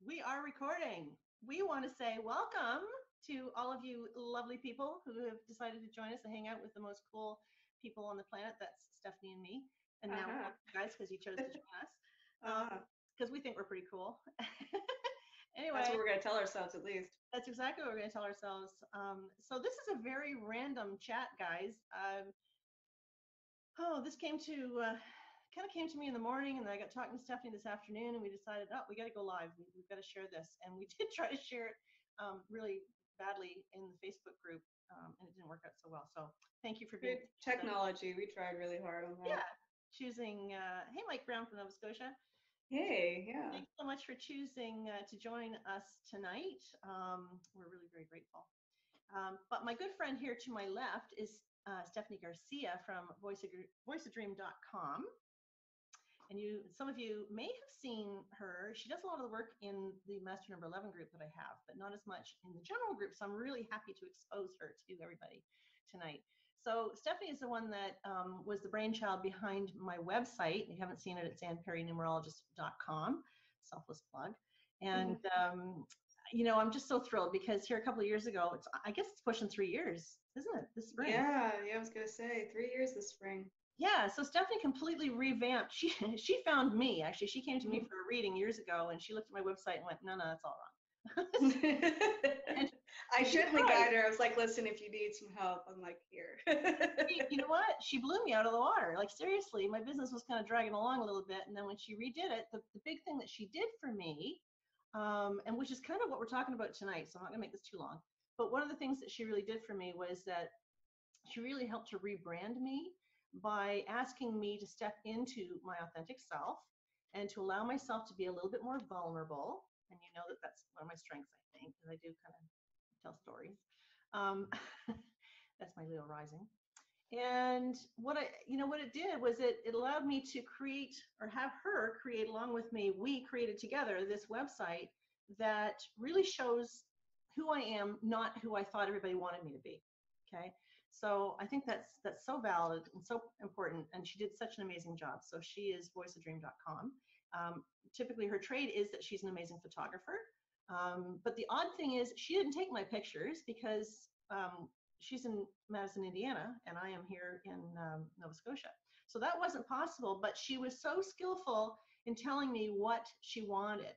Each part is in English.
We are recording. We want to say welcome to all of you lovely people who have decided to join us and hang out with the most cool people on the planet. That's Stephanie and me. And now Uh-huh. you guys, because you chose to join us, Uh-huh. because we think we're pretty cool. That's Anyway, what we're going to tell ourselves at least. that's exactly what we're going to tell ourselves. So this is a very random chat, guys. This kind of came to me in the morning, and then I got talking to Stephanie this afternoon, and we decided, oh, we got to go live. We've got to share this, and we did try to share it really badly in the Facebook group, and it didn't work out so well. So thank you for being Good patient. technology. We tried really hard on that. Yeah, choosing. Hey, Mike Brown from Nova Scotia. Hey, yeah. Thanks so much for choosing to join us tonight. We're really very grateful. But my good friend here to my left is Stephanie Garcia from voiceadream.com. And some of you may have seen her. She does a lot of the work in the Master Number 11 group that I have, but not as much in the general group. So I'm really happy to expose her to everybody tonight. So Stephanie is the one that was the brainchild behind my website. If you haven't seen it, it's AnnPerryNumerologist.com, selfless plug. And I'm just so thrilled because here a couple of years ago, I guess it's pushing 3 years, isn't it? This spring. Yeah, I was going to say 3 years this spring. Yeah, so Stephanie completely revamped. She found me actually. She came to me for a reading years ago, and she looked at my website and went, "No, that's all wrong." And I she's gently right. guided her. I was like, "Listen, if you need some help, I'm like here." You know what? She blew me out of the water. Like seriously, my business was kind of dragging along a little bit, and then when she redid it, the big thing that she did for me, and which is kind of what we're talking about tonight. So I'm not gonna make this too long. But one of the things that she really did for me was that she really helped to rebrand me by asking me to step into my authentic self and to allow myself to be a little bit more vulnerable. And you know that that's one of my strengths, I think, because I do kind of tell stories. Um, that's my Leo rising. And what it did was it allowed me to create or have her create along with me. We created together this website that really shows who I am, not who I thought everybody wanted me to be. Okay. So I think that's so valid and so important. And she did such an amazing job. So she is voiceadream.com. Typically her trade is that she's an amazing photographer. But the odd thing is she didn't take my pictures because she's in Madison, Indiana, and I am here in Nova Scotia. So that wasn't possible, but she was so skillful in telling me what she wanted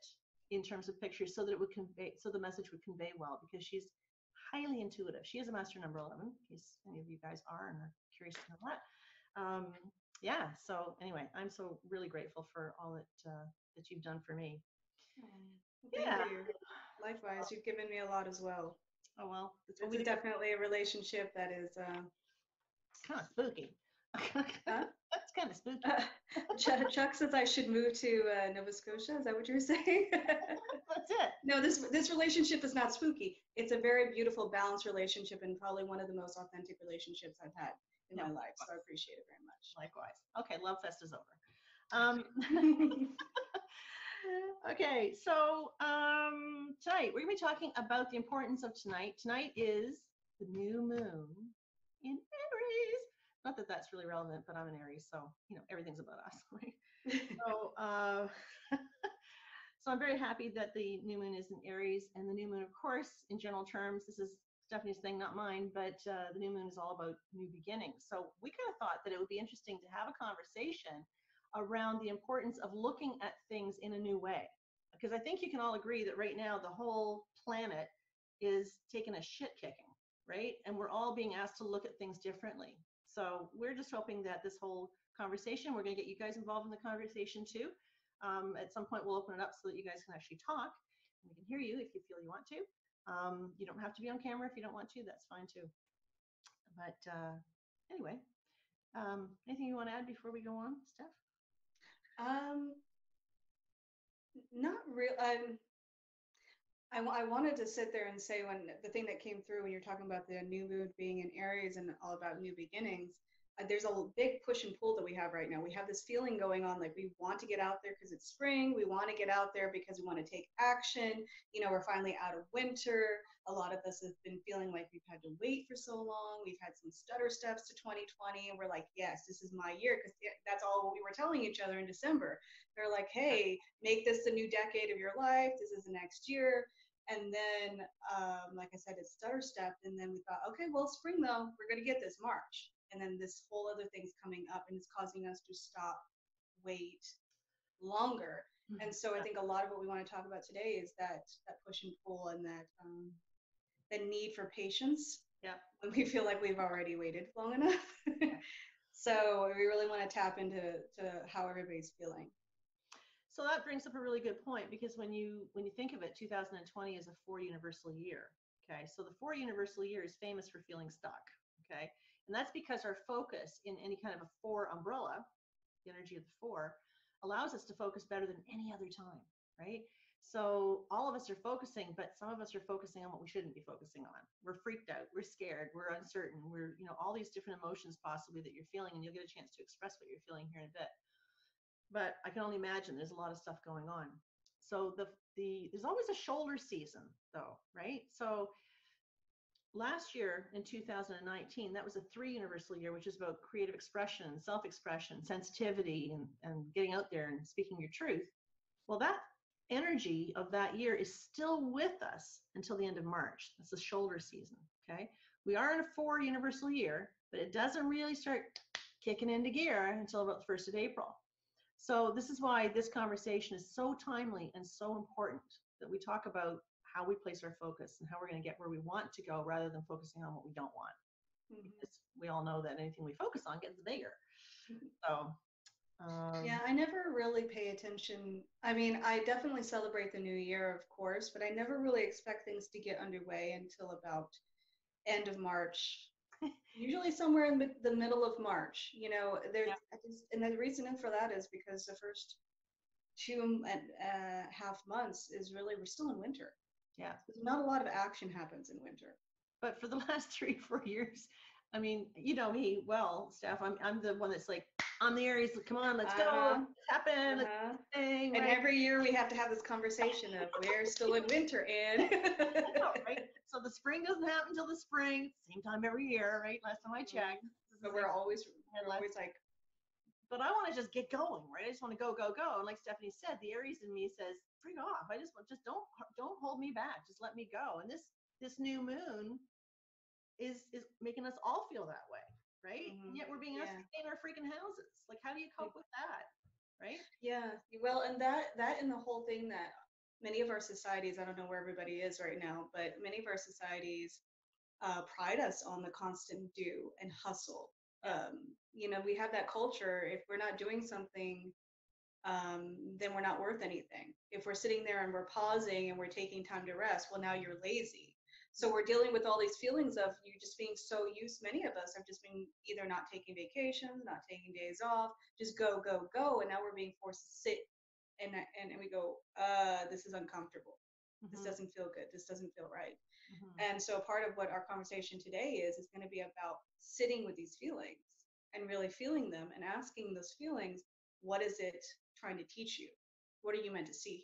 in terms of pictures so that it would convey, so the message would convey well, because she's highly intuitive. She is a master number 11, in case any of you guys are and are curious to know that. Yeah, so anyway, I'm so really grateful for all that you've done for me. Well, thank Yeah. you. Likewise, you've given me a lot as well. Oh, well, that's what It's we do. definitely a relationship that is Kind of spooky. huh? That's kind of spooky. Chuck says I should move to Nova Scotia. Is that what you're saying? That's it. No, this relationship is not spooky. It's a very beautiful, balanced relationship, and probably one of the most authentic relationships I've had in No, my life. So I appreciate it very much. likewise. Okay, Love Fest is over. Okay, so tonight we're going to be talking about the importance of tonight. Tonight is the new moon in Aries. Not that that's really relevant, but I'm an Aries, so everything's about us, right? So, so I'm very happy that the new moon is in Aries, and the new moon, of course, in general terms, this is Stephanie's thing, not mine, but the new moon is all about new beginnings. So we kind of thought that it would be interesting to have a conversation around the importance of looking at things in a new way. Because I think you can all agree that right now the whole planet is taking a shit kicking, right? And we're all being asked to look at things differently. So we're just hoping that this whole conversation, we're going to get you guys involved in the conversation too. At some point, we'll open it up so that you guys can actually talk, and we can hear you if you feel you want to. You don't have to be on camera if you don't want to. That's fine too. But anyway, anything you want to add before we go on, Steph? um, Not real. I wanted to sit there and say when the thing that came through when you're talking about the new moon being in Aries and all about new beginnings. there's a big push and pull that we have right now. We have this feeling going on, like we want to get out there because it's spring. We want to get out there because we want to take action. You know, we're finally out of winter. A lot of us have been feeling like we've had to wait for so long. We've had some stutter steps to 2020, and we're like, yes, this is my year, because that's all we were telling each other in December. They're like, hey, make this the new decade of your life. This is the next year. And then, like I said, it's stutter step. And then we thought, okay, well, spring though, we're going to get this March. And then this whole other thing's coming up, and it's causing us to stop, wait longer. And so I think a lot of what we want to talk about today is that push and pull, and that the need for patience. Yeah. When we feel like we've already waited long enough. So we really want to tap into how everybody's feeling. So that brings up a really good point, because when you think of it, 2020 is a 4 universal year. Okay, so the 4 universal year is famous for feeling stuck. Okay, and that's because our focus in any kind of a 4 umbrella, the energy of the 4, allows us to focus better than any other time, right? So all of us are focusing, but some of us are focusing on what we shouldn't be focusing on. We're freaked out, we're scared, we're uncertain, we're, you know, all these different emotions possibly that you're feeling, and you'll get a chance to express what you're feeling here in a bit. But I can only imagine there's a lot of stuff going on. So there's always a shoulder season though, right? So last year in 2019, that was a 3 universal year, which is about creative expression, self-expression, sensitivity, and getting out there and speaking your truth. Well, that energy of that year is still with us until the end of March. That's the shoulder season, okay? We are in a 4 universal year, but it doesn't really start kicking into gear until about the 1st of April. So this is why this conversation is so timely and so important, that we talk about how we place our focus and how we're going to get where we want to go, rather than focusing on what we don't want. Because we all know that anything we focus on gets bigger. So yeah, I never really pay attention. I mean, I definitely celebrate the new year, of course, but I never really expect things to get underway until about end of March. Usually somewhere in the middle of March. You know, and the reason for that is because the first 2.5 months is really, we're still in winter. Yeah. Not a lot of action happens in winter. But for the last 3-4 years, I mean, you know me well, Steph. I'm the one that's like, I'm the Aries. Come on, let's go. Let's happen. Let's thing, and right? every year we have to have this conversation of we're still in winter, and I know, right? So the spring doesn't happen until the spring. Same time every year, right? Last time I checked. But we're always like. But I want to just get going, right? I just want to go, go, go. And like Stephanie said, the Aries in me says, "Frig off! I just don't hold me back. Just let me go." And this new moon is making us all feel that way, right? And yet we're being asked to stay in our freaking houses. Like, how do you cope with that, right? Yeah. Well, and that and the whole thing that many of our societies, I don't know where everybody is right now, but many of our societies pride us on the constant do and hustle. You know, we have that culture. If we're not doing something, then we're not worth anything. If we're sitting there and we're pausing and we're taking time to rest, well, now you're lazy. So we're dealing with all these feelings of you just being so used. Many of us have just been either not taking vacations, not taking days off, just go, go, go. And now we're being forced to sit and we go, this is uncomfortable. This doesn't feel good. This doesn't feel right. And so part of what our conversation today is going to be about sitting with these feelings and really feeling them and asking those feelings, what is it trying to teach you? What are you meant to see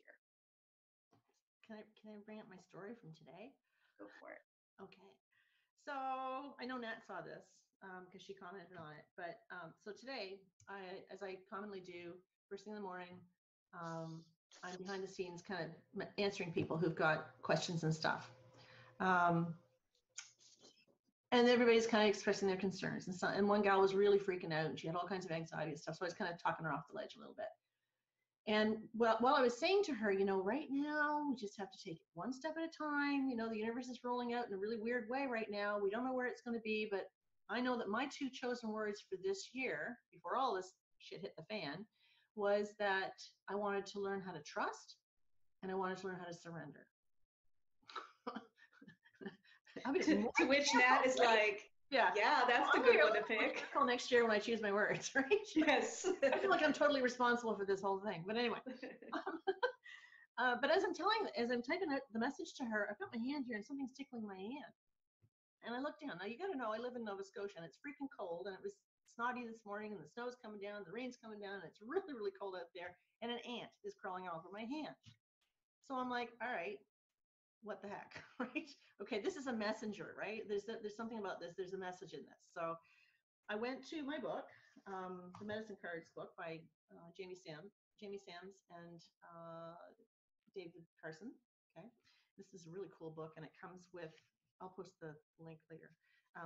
here? Can I bring up my story from today? Go for it. Okay. So I know Nat saw this because she commented on it. But so today, as I commonly do, first thing in the morning, I'm behind the scenes kind of answering people who've got questions and stuff. And everybody's kind of expressing their concerns. And one gal was really freaking out, and she had all kinds of anxiety and stuff. So I was kind of talking her off the ledge a little bit. And while I was saying to her, you know, right now, we just have to take it one step at a time. You know, the universe is rolling out in a really weird way right now. We don't know where it's going to be, but I know that my 2 chosen words for this year, before all this shit hit the fan, was that I wanted to learn how to trust, and I wanted to learn how to surrender. I mean, to which Nat is like, yeah, that's the good one to pick. Until next year when I choose my words, right? Yes. I feel like I'm totally responsible for this whole thing. But anyway, but as I'm typing out the message to her, I've got my hand here and something's tickling my hand. And I look down. Now you got to know, I live in Nova Scotia and it's freaking cold, and it was snotty this morning and the snow's coming down, the rain's coming down, and it's really, really cold out there, and an ant is crawling all over my hand. So I'm like, all right, what the heck, right? Okay, this is a messenger, right? There's something about this. There's a message in this. So I went to my book, the Medicine Cards book by Jamie Sams and David Carson. Okay, this is a really cool book, and it comes with, I'll post the link later,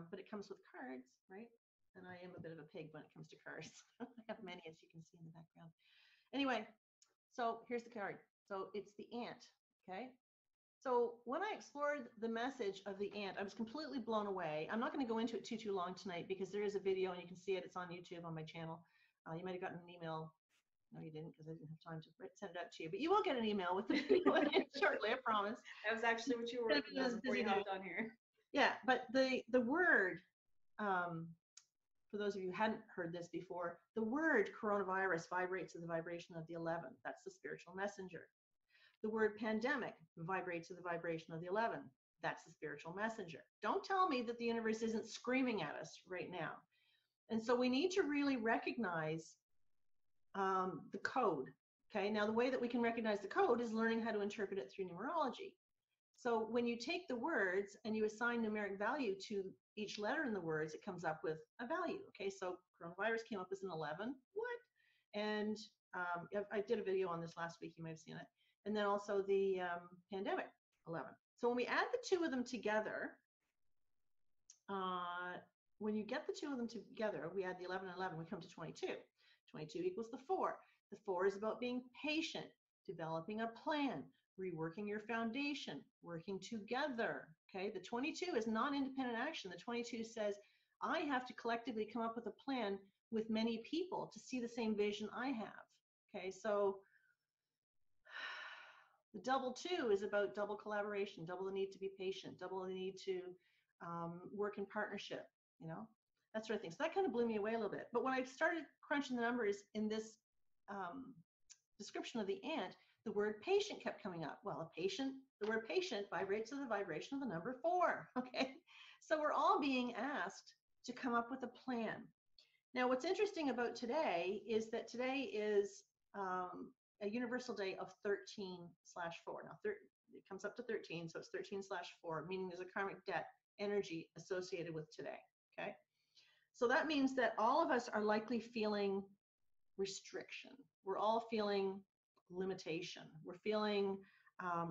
but it comes with cards, right? And I am a bit of a pig when it comes to cards. I have many, as you can see in the background. Anyway, so here's the card. So it's the ant, okay? So when I explored the message of the ant, I was completely blown away. I'm not going to go into it too long tonight because there is a video and you can see it. It's on YouTube on my channel. You might have gotten an email. No, you didn't, because I didn't have time to send it out to you. But you will get an email with the video in it shortly, I promise. That was actually what you were working on before you hopped on here. Yeah, but the word, for those of you who hadn't heard this before, the word coronavirus vibrates to the vibration of the 11. That's the spiritual messenger. The word pandemic vibrates to the vibration of the 11. That's the spiritual messenger. Don't tell me that the universe isn't screaming at us right now. And so we need to really recognize the code. Okay, now the way that we can recognize the code is learning how to interpret it through numerology. So when you take the words and you assign numeric value to each letter in the words, it comes up with a value. Okay, so coronavirus came up as an 11. What? And I did a video on this last week. You might have seen it. And then also the pandemic, 11. So when we add the two of them together, when you get the two of them together, we add the 11 and 11, we come to 22. 22 equals the 4. The 4 is about being patient, developing a plan, reworking your foundation, working together. Okay, the 22 is non-independent action. The 22 says, I have to collectively come up with a plan with many people to see the same vision I have. Okay, so the double 2 is about double collaboration, double the need to be patient, double the need to work in partnership, you know, that sort of thing. So that kind of blew me away a little bit. But when I started crunching the numbers in this description of the ant, the word patient kept coming up. Well, the word patient vibrates to the vibration of the number 4. Okay, so we're all being asked to come up with a plan. Now, what's interesting about today is that today is a universal day of 13/4. Now, it comes up to 13, so it's 13/4, meaning there's a karmic debt energy associated with today. Okay, so that means that all of us are likely feeling restriction. We're all feeling limitation. We're feeling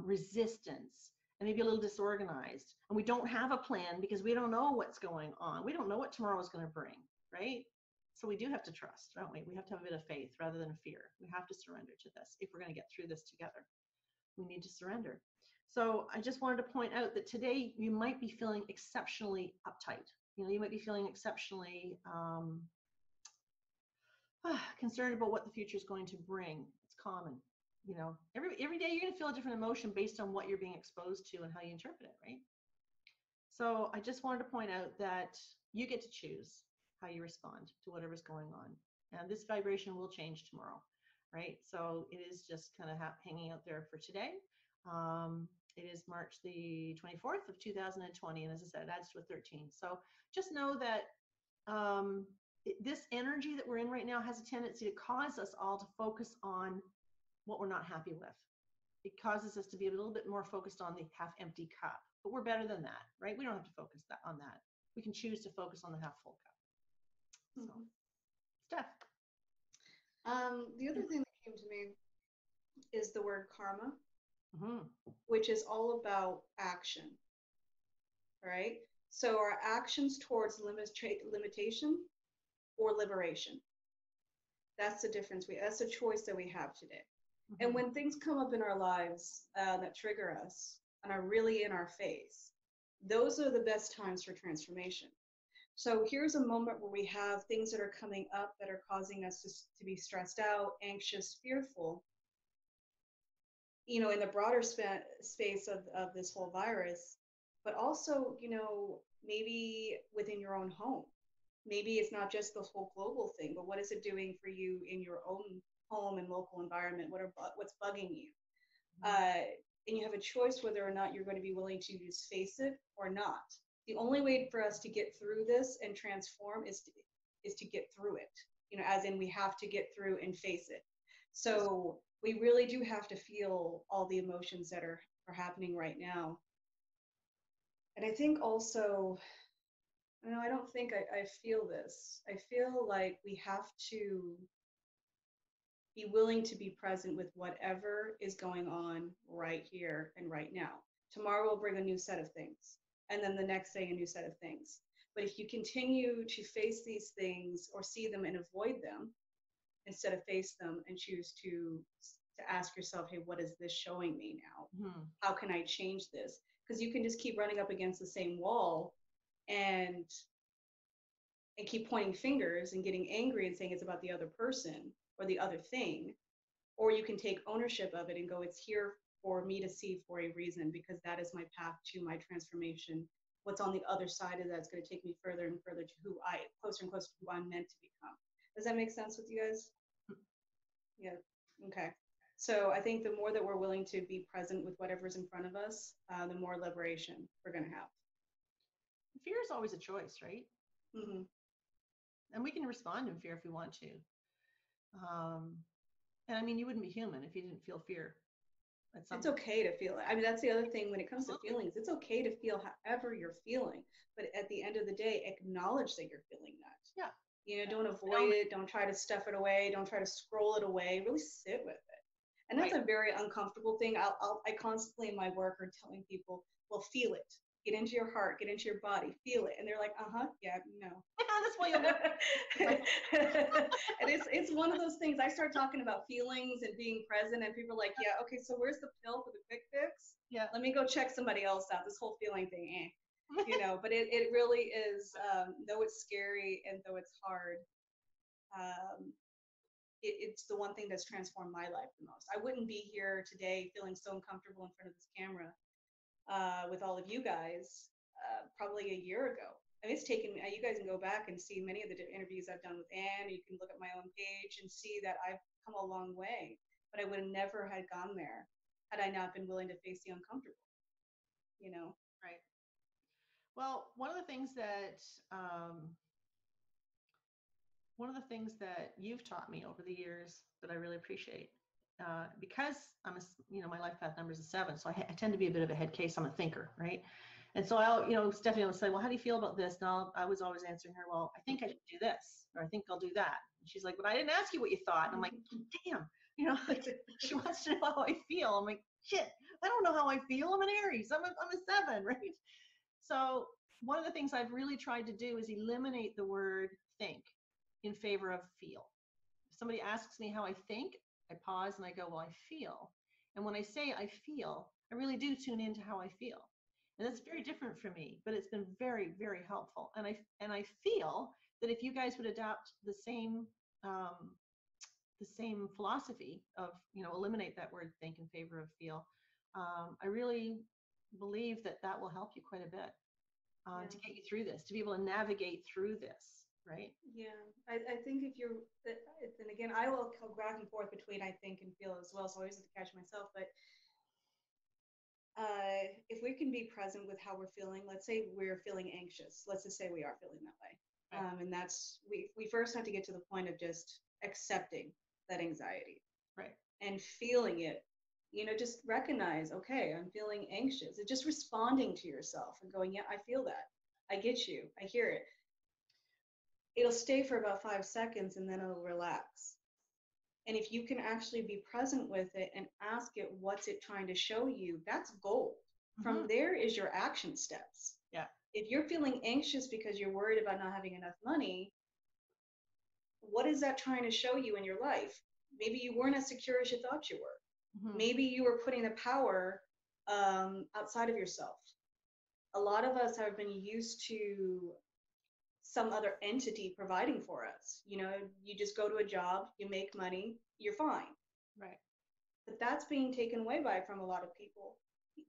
resistance and maybe a little disorganized. And we don't have a plan because we don't know what's going on. We don't know what tomorrow is going to bring, right? So we do have to trust, don't we? We have to have a bit of faith rather than fear. We have to surrender to this if we're going to get through this together. We need to surrender. So I just wanted to point out that today you might be feeling exceptionally uptight. You know, you might be feeling exceptionally concerned about what the future is going to bring. It's common. You know, every day you're going to feel a different emotion based on what you're being exposed to and how you interpret it, right? So I just wanted to point out that you get to choose how you respond to whatever's going on. And this vibration will change tomorrow, right? So it is just kind of hanging out there for today. It is March the 24th of 2020. And as I said, it adds to a 13. So just know that this energy that we're in right now has a tendency to cause us all to focus on what we're not happy with. It causes us to be a little bit more focused on the half empty cup, but we're better than that, right? We don't have to focus on that. We can choose to focus on the half full cup. So, Steph. The other thing that came to me is the word karma, which is all about action, right? So our actions towards limitation or liberation. That's the difference. That's a choice that we have today. And when things come up in our lives that trigger us and are really in our face, those are the best times for transformation. So here's a moment where we have things that are coming up that are causing us to be stressed out, anxious, fearful, you know, in the broader space of this whole virus, but also, you know, maybe within your own home. Maybe it's not just the whole global thing, but what is it doing for you in your own home and local environment? What's bugging you? And you have a choice whether or not you're going to be willing to just face it or not. The only way for us to get through this and transform is is to get through it, as in we have to get through and face it. So we really do have to feel all the emotions that are happening right now. And I think also, I don't think I feel this. I feel like we have to be willing to be present with whatever is going on right here and right now. Tomorrow will bring a new set of things, and then the next day, a new set of things. But if you continue to face these things or see them and avoid them instead of face them and choose to ask yourself, hey, what is this showing me now? Mm-hmm. How can I change this? Because you can just keep running up against the same wall and keep pointing fingers and getting angry and saying it's about the other person or the other thing. Or you can take ownership of it and go, it's here for me to see for a reason, because that is my path to my transformation. What's on the other side of that's going to take me further and further to closer and closer to who I'm meant to become. Does that make sense with you guys? Yeah. Okay. So I think the more that we're willing to be present with whatever's in front of us, the more liberation we're going to have. Fear is always a choice, right? Mm-hmm. And we can respond in fear if we want to. And I mean, you wouldn't be human if you didn't feel fear. It's okay to feel it. I mean, that's the other thing when it comes to feelings. It's okay to feel however you're feeling, but at the end of the day, acknowledge that you're feeling that. Yeah. Don't avoid it. Don't try to stuff it away. Don't try to scroll it away. Really sit with it. And that's a very uncomfortable thing. I constantly in my work are telling people, well, feel it. Get into your heart, get into your body, feel it. And they're like, yeah, no. That's why you'll never. And it's one of those things. I start talking about feelings and being present, and people are like, yeah, okay, so where's the pill for the quick fix? Yeah. Let me go check somebody else out. This whole feeling thing, but it really is, though it's scary and though it's hard, it's the one thing that's transformed my life the most. I wouldn't be here today feeling so uncomfortable in front of this camera with all of you guys probably a year ago. I mean, it's taken, you guys can go back and see many of the interviews I've done with Anne. You can look at my own page and see that I've come a long way, but I would have never had gone there had I not been willing to face the uncomfortable, Right. Well, one of the things that you've taught me over the years that I really appreciate, because my life path number is a 7, so I tend to be a bit of a head case. I'm a thinker, right? And so Stephanie will say, well, how do you feel about this? And I was always answering her, well, I think I should do this, or I think I'll do that. And she's like, but I didn't ask you what you thought. And I'm like, damn, she wants to know how I feel. I'm like, shit, I don't know how I feel. I'm an Aries. I'm a 7, right? So one of the things I've really tried to do is eliminate the word think in favor of feel. If somebody asks me how I think, I pause and I go, well, I feel. And when I say I feel, I really do tune into how I feel. And that's very different for me, but it's been very, very helpful. And I feel that if you guys would adopt the same philosophy of, eliminate that word think in favor of feel, I really believe that will help you quite a bit to get you through this, to be able to navigate through this, right? Yeah, I think and again, I will go back and forth between I think and feel as well, so I always have to catch myself, but if we can be present with how we're feeling, let's say we're feeling anxious. Let's just say we are feeling that way. Right. And that's, we first have to get to the point of just accepting that anxiety. Right. And feeling it, just recognize, okay, I'm feeling anxious. It's just responding to yourself and going, yeah, I feel that. I get you. I hear it. It'll stay for about 5 seconds and then it'll relax. And if you can actually be present with it and ask it, what's it trying to show you? That's gold. Mm-hmm. From there is your action steps. Yeah. If you're feeling anxious because you're worried about not having enough money, what is that trying to show you in your life? Maybe you weren't as secure as you thought you were. Mm-hmm. Maybe you were putting the power outside of yourself. A lot of us have been used to some other entity providing for us. You just go to a job, you make money, you're fine. Right. But that's being taken away from a lot of people.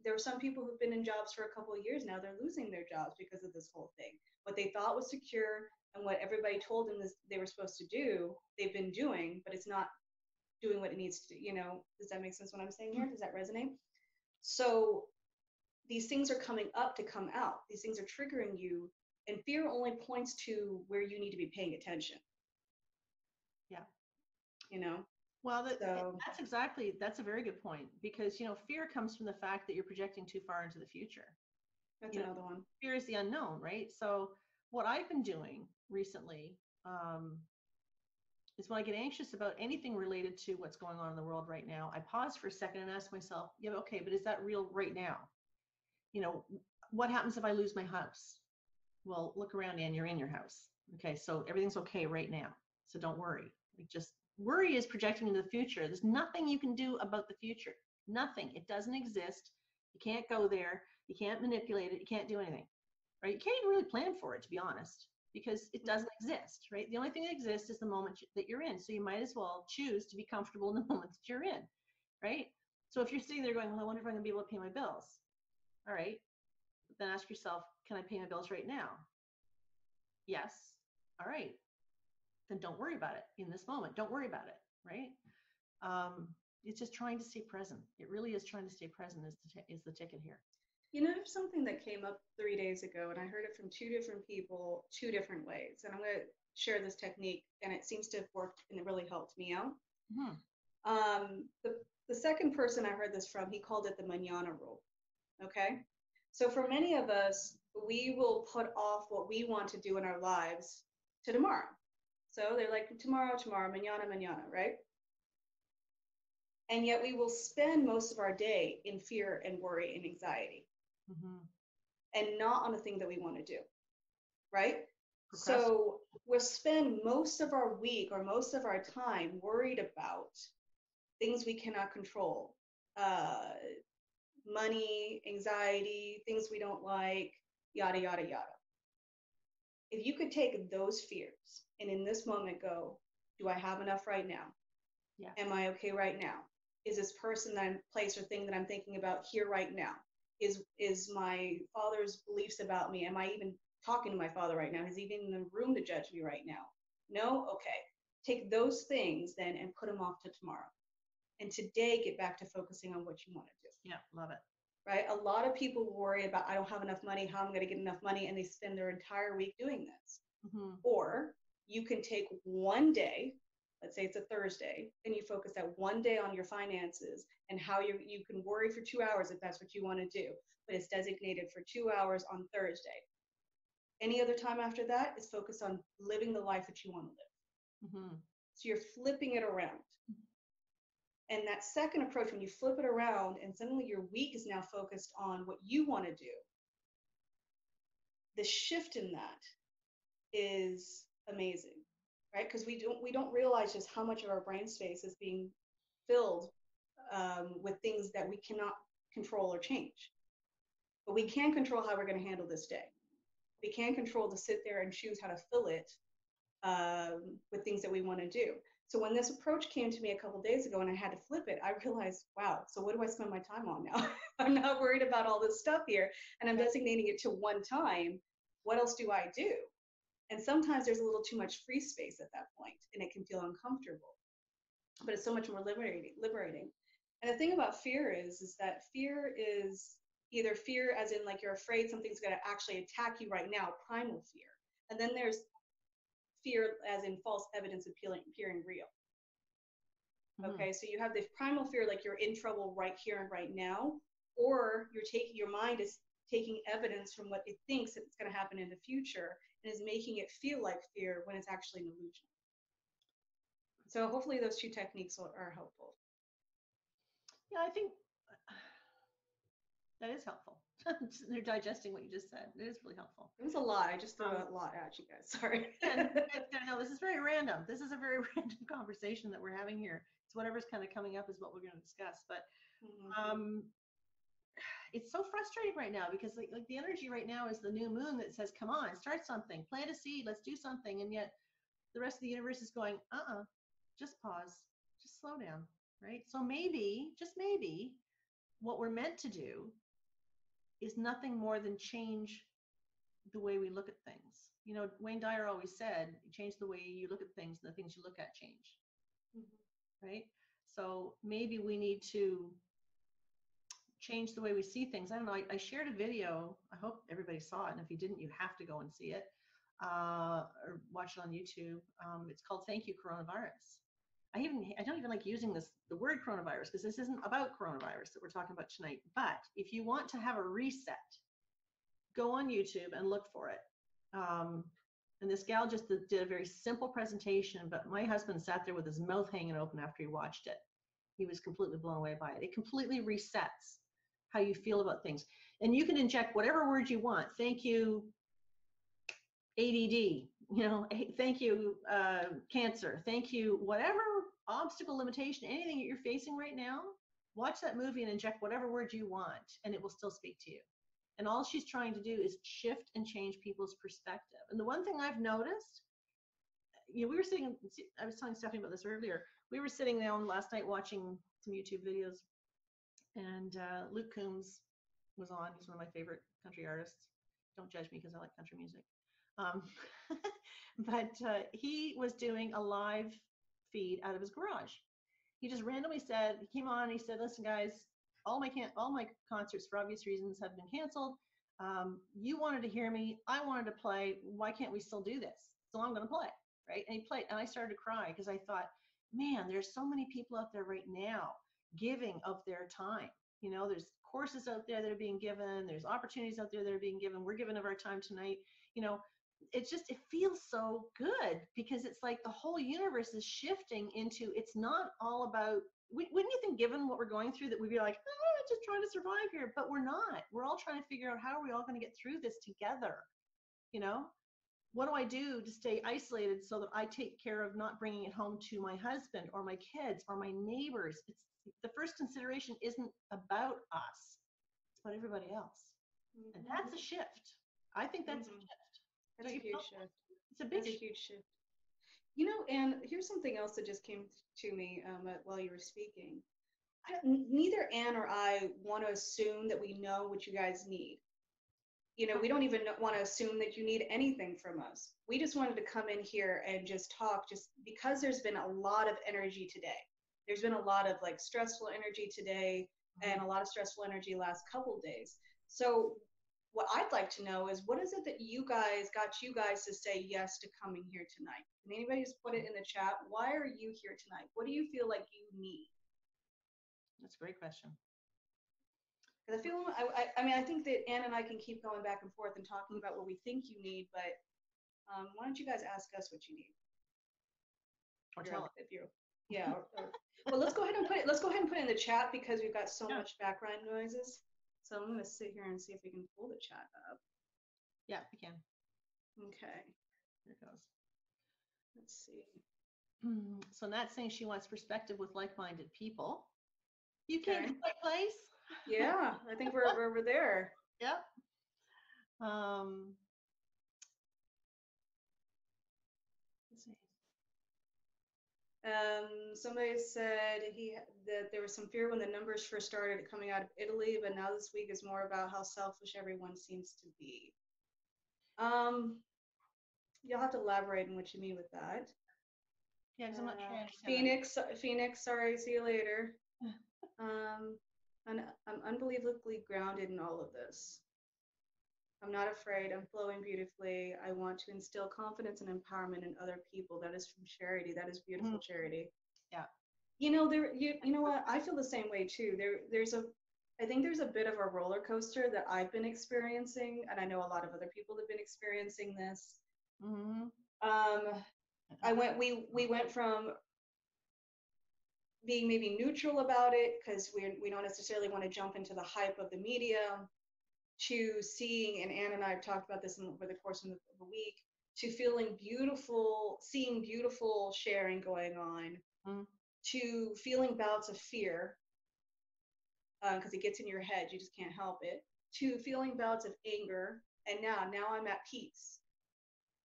There are some people who've been in jobs for a couple of years now, they're losing their jobs because of this whole thing. What they thought was secure and what everybody told them they were supposed to do, they've been doing, but it's not doing what it needs to do. Does that make sense what I'm saying here? Does that resonate? So these things are coming up to come out. These things are triggering you And fear only points to where you need to be paying attention. Yeah. You know? Well, So that's a very good point, because, fear comes from the fact that you're projecting too far into the future. that's another one. Fear is the unknown, right? So what I've been doing recently, is when I get anxious about anything related to what's going on in the world right now, I pause for a second and ask myself, yeah, okay, but is that real right now? What happens if I lose my house? Well, look around, and you're in your house. Okay, so everything's okay right now. So don't worry. Just worry is projecting into the future. There's nothing you can do about the future. Nothing. It doesn't exist. You can't go there. You can't manipulate it. You can't do anything, right? You can't even really plan for it, to be honest, because it doesn't exist, right? The only thing that exists is the moment that you're in. So you might as well choose to be comfortable in the moment that you're in, right? So if you're sitting there going, well, I wonder if I'm going to be able to pay my bills. All right. Then ask yourself, can I pay my bills right now? Yes. All right. Then don't worry about it in this moment. Don't worry about it, right? It's just trying to stay present. It really is trying to stay present is the ticket here. There's something that came up 3 days ago, and I heard it from 2 different people, 2 different ways. And I'm going to share this technique, and it seems to have worked, and it really helped me out. The second person I heard this from, he called it the manana rule. Okay? So for many of us, we will put off what we want to do in our lives to tomorrow. So they're like, tomorrow, manana, right? And yet we will spend most of our day in fear and worry and anxiety, and not on the thing that we want to do, right? So we'll spend most of our week or most of our time worried about things we cannot control, money, anxiety, things we don't like, yada, yada, yada. If you could take those fears and in this moment go, do I have enough right now? Yeah. Am I okay right now? Is this person, place or thing that I'm thinking about here right now? Is my father's beliefs about me? Am I even talking to my father right now? Is he even in the room to judge me right now? No? Okay. Take those things then and put them off to tomorrow. And today get back to focusing on what you want to do. Yeah, love it. Right? A lot of people worry about, I don't have enough money, how I'm going to get enough money, and they spend their entire week doing this. Or you can take one day, let's say it's a Thursday, and you focus that one day on your finances and how you can worry for 2 hours if that's what you want to do, but it's designated for 2 hours on Thursday. Any other time after that is focused on living the life that you want to live. So you're flipping it around. And that second approach, when you flip it around and suddenly your week is now focused on what you want to do, the shift in that is amazing, right? Because we don't realize just how much of our brain space is being filled with things that we cannot control or change. But we can control how we're going to handle this day. We can control to sit there and choose how to fill it with things that we want to do. So when this approach came to me a couple of days ago and I had to flip it, I realized, wow, so what do I spend my time on now? I'm not worried about all this stuff here, and I'm designating it to one time. What else do I do? And sometimes there's a little too much free space at that point, and it can feel uncomfortable. But it's so much more liberating. And the thing about fear is that fear is either fear as in like you're afraid something's going to actually attack you right now, primal fear. And then there's fear as in false evidence appearing real. Okay, so you have this primal fear like you're in trouble right here and right now, or your mind is taking evidence from what it thinks it's going to happen in the future and is making it feel like fear when it's actually an illusion. So hopefully those 2 techniques are helpful. Yeah, I think that is helpful. They're digesting what you just said. It is really helpful. It was a lot. I just threw a lot at you guys. Sorry. No, this is very random. This is a very random conversation that we're having here. It's whatever's kind of coming up is what we're going to discuss. But it's so frustrating right now because like the energy right now is the new moon that says, come on, start something, plant a seed, let's do something. And yet the rest of the universe is going, just pause, just slow down, right? So maybe, just maybe, what we're meant to do is nothing more than change the way we look at things. Wayne Dyer always said, change the way you look at things, and the things you look at change, right? So maybe we need to change the way we see things. I don't know. I shared a video. I hope everybody saw it. And if you didn't, you have to go and see it or watch it on YouTube. It's called Thank You Coronavirus. I don't even like using the word coronavirus, because this isn't about coronavirus that we're talking about tonight. But if you want to have a reset, go on YouTube and look for it. And this gal just did a very simple presentation, but my husband sat there with his mouth hanging open after he watched it. He was completely blown away by it. It completely resets how you feel about things. And you can inject whatever word you want. Thank you, ADD, thank you, cancer, thank you, whatever obstacle, limitation, anything that you're facing right now, watch that movie and inject whatever word you want, and it will still speak to you. And all she's trying to do is shift and change people's perspective. And the one thing I've noticed, we were sitting, I was telling Stephanie about this earlier, we were sitting down last night watching some YouTube videos, and Luke Combs was on. He's one of my favorite country artists. Don't judge me because I like country music. But he was doing a live feed out of his garage. He just randomly said, he came on, he said, listen guys, all my concerts for obvious reasons have been canceled. You wanted to hear me, I wanted to play, why can't we still do this? So I'm going to play, right? And he played, and I started to cry because I thought, man, there's so many people out there right now giving of their time. There's courses out there that are being given, there's opportunities out there that are being given, we're giving of our time tonight. It feels so good, because it's like the whole universe is shifting into, it's not all about, wouldn't you think, given what we're going through, that we'd be like, just trying to survive here? But we're not. We're all trying to figure out, how are we all going to get through this together? What do I do to stay isolated so that I take care of not bringing it home to my husband or my kids or my neighbors? It's the first consideration isn't about us. It's about everybody else. And that's a shift. I think that's a shift. That's a huge shift. It's a big huge shift. And here's something else that just came to me while you were speaking. Neither Anne or I want to assume that we know what you guys need. We don't even want to assume that you need anything from us. We just wanted to come in here and just talk, just because there's been a lot of energy today. There's been a lot of stressful energy today, and a lot of stressful energy last couple days. So what I'd like to know is, what is it that got you guys to say yes to coming here tonight? Can anybody just put it in the chat? Why are you here tonight? What do you feel like you need? That's a great question. Because I think that Anne and I can keep going back and forth and talking about what we think you need, but why don't you guys ask us what you need? Or tell us. Well, let's go ahead and put it in the chat, because we've got so much background noises. So I'm going to sit here and see if we can pull the chat up. Yeah, we can. Okay. Here it goes. Let's see. So Nat's saying she wants perspective with like-minded people. You came to the right place. Yeah, I think we're over there. Yep. Let's see. Somebody said that there was some fear when the numbers first started coming out of Italy, but now this week is more about how selfish everyone seems to be. You'll have to elaborate on what you mean with that. Yeah, because I'm not sure I understand. Phoenix, sorry, see you later. I'm unbelievably grounded in all of this. I'm not afraid. I'm flowing beautifully. I want to instill confidence and empowerment in other people. That is from Charity. That is beautiful, Charity. Yeah. You know what? I feel the same way too. I think there's a bit of a roller coaster that I've been experiencing, and I know a lot of other people have been experiencing this. We went from being maybe neutral about it, because we don't necessarily want to jump into the hype of the media, to seeing, and Anne and I have talked about this over the course of the week, to seeing beautiful sharing going on, to feeling bouts of fear, because it gets in your head, you just can't help it, to feeling bouts of anger, and now I'm at peace.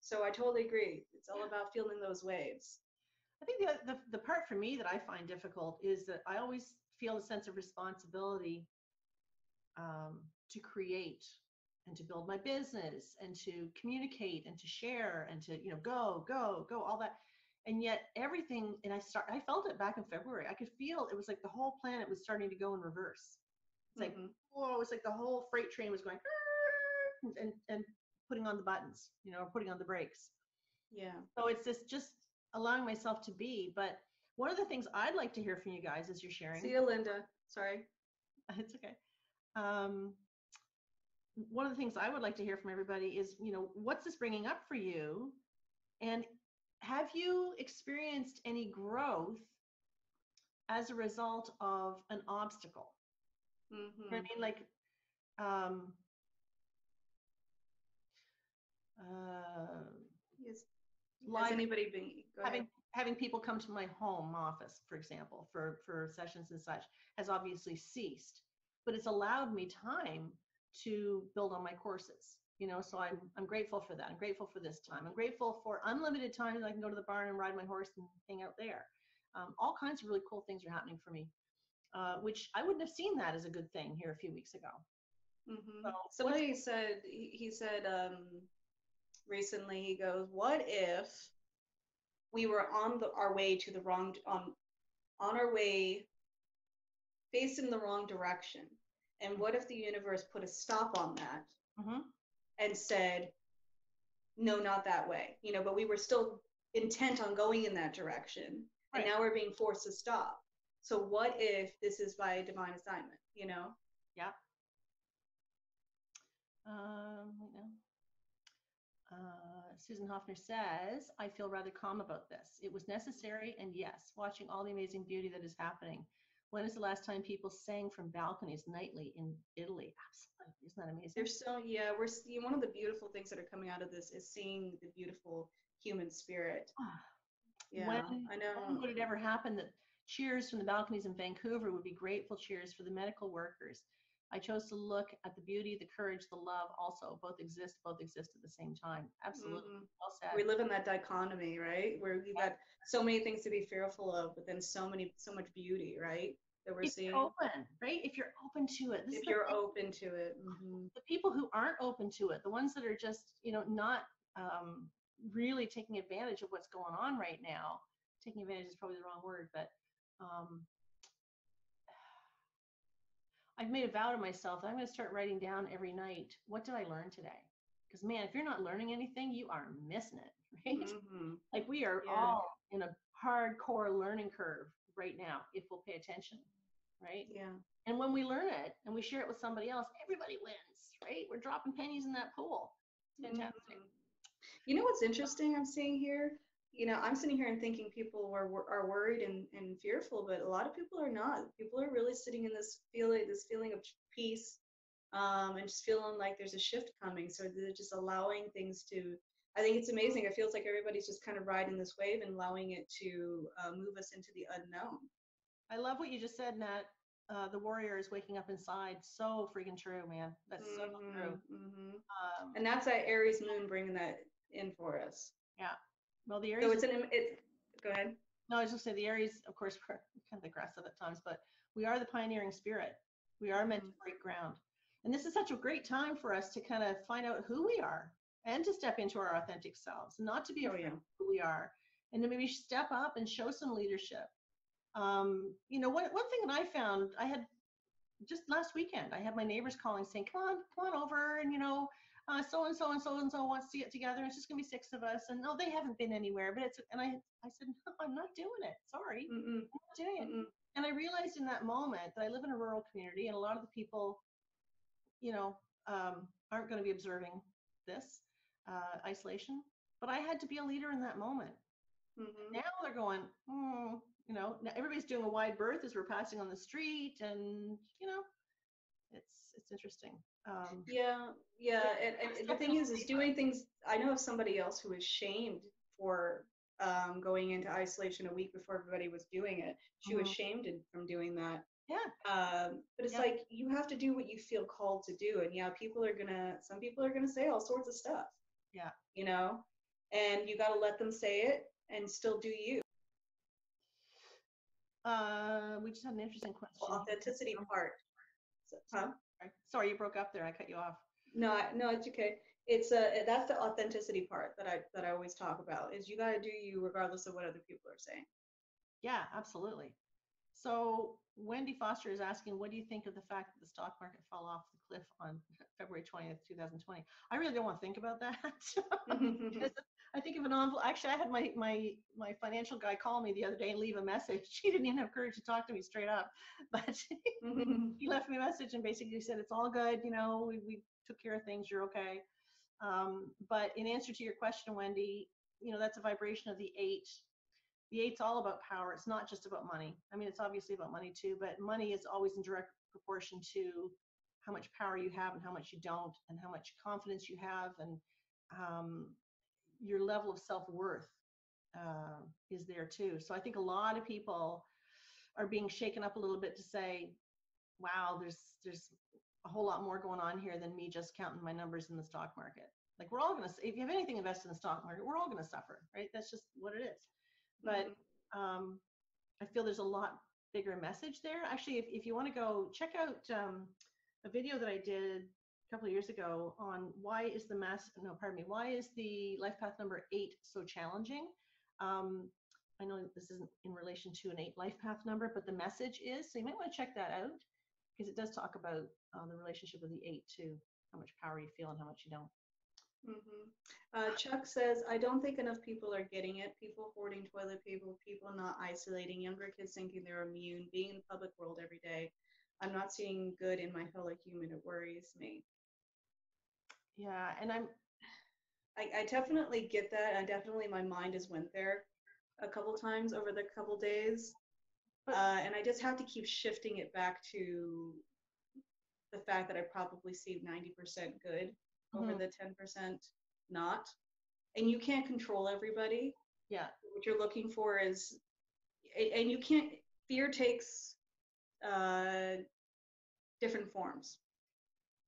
So I totally agree. It's all about feeling those waves. I think the part for me that I find difficult is that I always feel a sense of responsibility to create and to build my business and to communicate and to share and to go all that. And yet everything, and I felt it back in February. I could feel it was like the whole planet was starting to go in reverse. It's like, whoa, it's like the whole freight train was going and putting on the buttons, you know, putting on the brakes. Yeah. So it's this just allowing myself to be. But one of the things I'd like to hear from you guys as you're sharing. See you, Linda. Sorry. It's okay. One of the things I would like to hear from everybody is, you know, what's this bringing up for you? And have you experienced any growth as a result of an obstacle? You know what I mean? Like, Yes. Has anybody been having people come to my home office, for example, for sessions and such, has obviously ceased, but it's allowed me time to build on my courses, you know, so I'm grateful for that. I'm grateful for this time. I'm grateful for unlimited time that I can go to the barn and ride my horse and hang out there. All kinds of really cool things are happening for me, which I wouldn't have seen that as a good thing here a few weeks ago. So somebody said, he said recently, he goes, what if we were on our way to the wrong, on our way facing the wrong direction? And what if the universe put a stop on that and said, no, not that way, you know, but we were still intent on going in that direction. And now we're being forced to stop. So what if this is by divine assignment, you know? Yeah. Susan Hoffner says, I feel rather calm about this. It was necessary, and yes, watching all the amazing beauty that is happening. When is the last time people sang from balconies nightly in Italy? Absolutely. Isn't that amazing? There's so, yeah, we're seeing, one of the beautiful things that are coming out of this is seeing the beautiful human spirit. Yeah, I know. When would it ever happen that cheers from the balconies in Vancouver would be grateful cheers for the medical workers? I chose to look at the beauty, the courage, the love also both exist at the same time. Absolutely. Well said. We live in that dichotomy, right? Where we've got so many things to be fearful of, but then so much beauty, right? That we're seeing. Open, right? If you're open to it. If you're open to it. The people who aren't open to it, the ones that are just, you know, not really taking advantage of what's going on right now. Taking advantage is probably the wrong word, but I've made a vow to myself that I'm going to start writing down every night, what did I learn today? Because man, if you're not learning anything, you are missing it, right? Like we are all in a hardcore learning curve right now if we'll pay attention, right? Yeah. And when we learn it and we share it with somebody else, everybody wins, right? We're dropping pennies in that pool. It's fantastic. You know what's interesting I'm seeing here? You know, I'm sitting here and thinking people are worried and fearful, but a lot of people are not. People are really sitting in this feeling of peace, and just feeling like there's a shift coming. So they're just allowing things to, I think it's amazing. It feels like everybody's just kind of riding this wave and allowing it to move us into the unknown. I love what you just said, Nat. The warrior is waking up inside. So freaking true, man. That's so true. And that's that Aries moon bringing that in for us. Yeah. Well, the Aries. So go ahead. No, I was just saying the Aries, of course, we're kind of aggressive at times, but we are the pioneering spirit. We are meant to break ground. And this is such a great time for us to kind of find out who we are and to step into our authentic selves, not to be afraid of who we are, and to maybe step up and show some leadership. You know, one thing that I found, I had just last weekend, I had my neighbors calling saying, come on over, and you know, so and so wants to get together. It's just gonna be 6 of us, and no, they haven't been anywhere. But I said, no, I'm not doing it. Sorry, I'm not doing it. And I realized in that moment that I live in a rural community, and a lot of the people, you know, aren't going to be observing this isolation. But I had to be a leader in that moment. Now they're going, you know, now everybody's doing a wide berth as we're passing on the street, and you know, it's interesting. And the thing is doing things. I know of somebody else who was shamed for going into isolation a week before everybody was doing it. She was shamed from doing that. Yeah. But it's like you have to do what you feel called to do, and some people are gonna say all sorts of stuff. Yeah. You know, and you got to let them say it and still do you. We just had an interesting question. Authenticity part. Huh? Sorry, you broke up there. I cut you off. No, it's okay. It's that's the authenticity part that I always talk about. Is you got to do you regardless of what other people are saying. Yeah, absolutely. So Wendy Foster is asking, what do you think of the fact that the stock market fell off the cliff on February 20th, 2020? I really don't want to think about that. Because I think of an envelope. Actually, I had my financial guy call me the other day and leave a message. He didn't even have courage to talk to me straight up, but he left me a message and basically said, it's all good. You know, we took care of things. You're okay. But in answer to your question, Wendy, you know, that's a vibration of the 8. The 8's all about power. It's not just about money. I mean, it's obviously about money too, but money is always in direct proportion to how much power you have and how much you don't, and how much confidence you have, and your level of self-worth is there too. So I think a lot of people are being shaken up a little bit to say, wow, there's a whole lot more going on here than me just counting my numbers in the stock market. Like, we're all going to, if you have anything invested in the stock market, we're all going to suffer, right? That's just what it is. But I feel there's a lot bigger message there. Actually, if you want to go check out a video that I did a couple of years ago on why is the life path number 8 so challenging. I know this isn't in relation to an 8 life path number, but the message is, so you might want to check that out, because it does talk about the relationship of the 8 to how much power you feel and how much you don't. Chuck says, I don't think enough people are getting it. People hoarding toilet paper, people not isolating, younger kids thinking they're immune, being in the public world every day. I'm not seeing good in my fellow human. It worries me. Yeah, and I definitely get that. My mind has went there a couple times over the couple days. And I just have to keep shifting it back to the fact that I probably see 90% good over the 10% not. And you can't control everybody. Yeah. What you're looking for is, and you can't, fear takes different forms.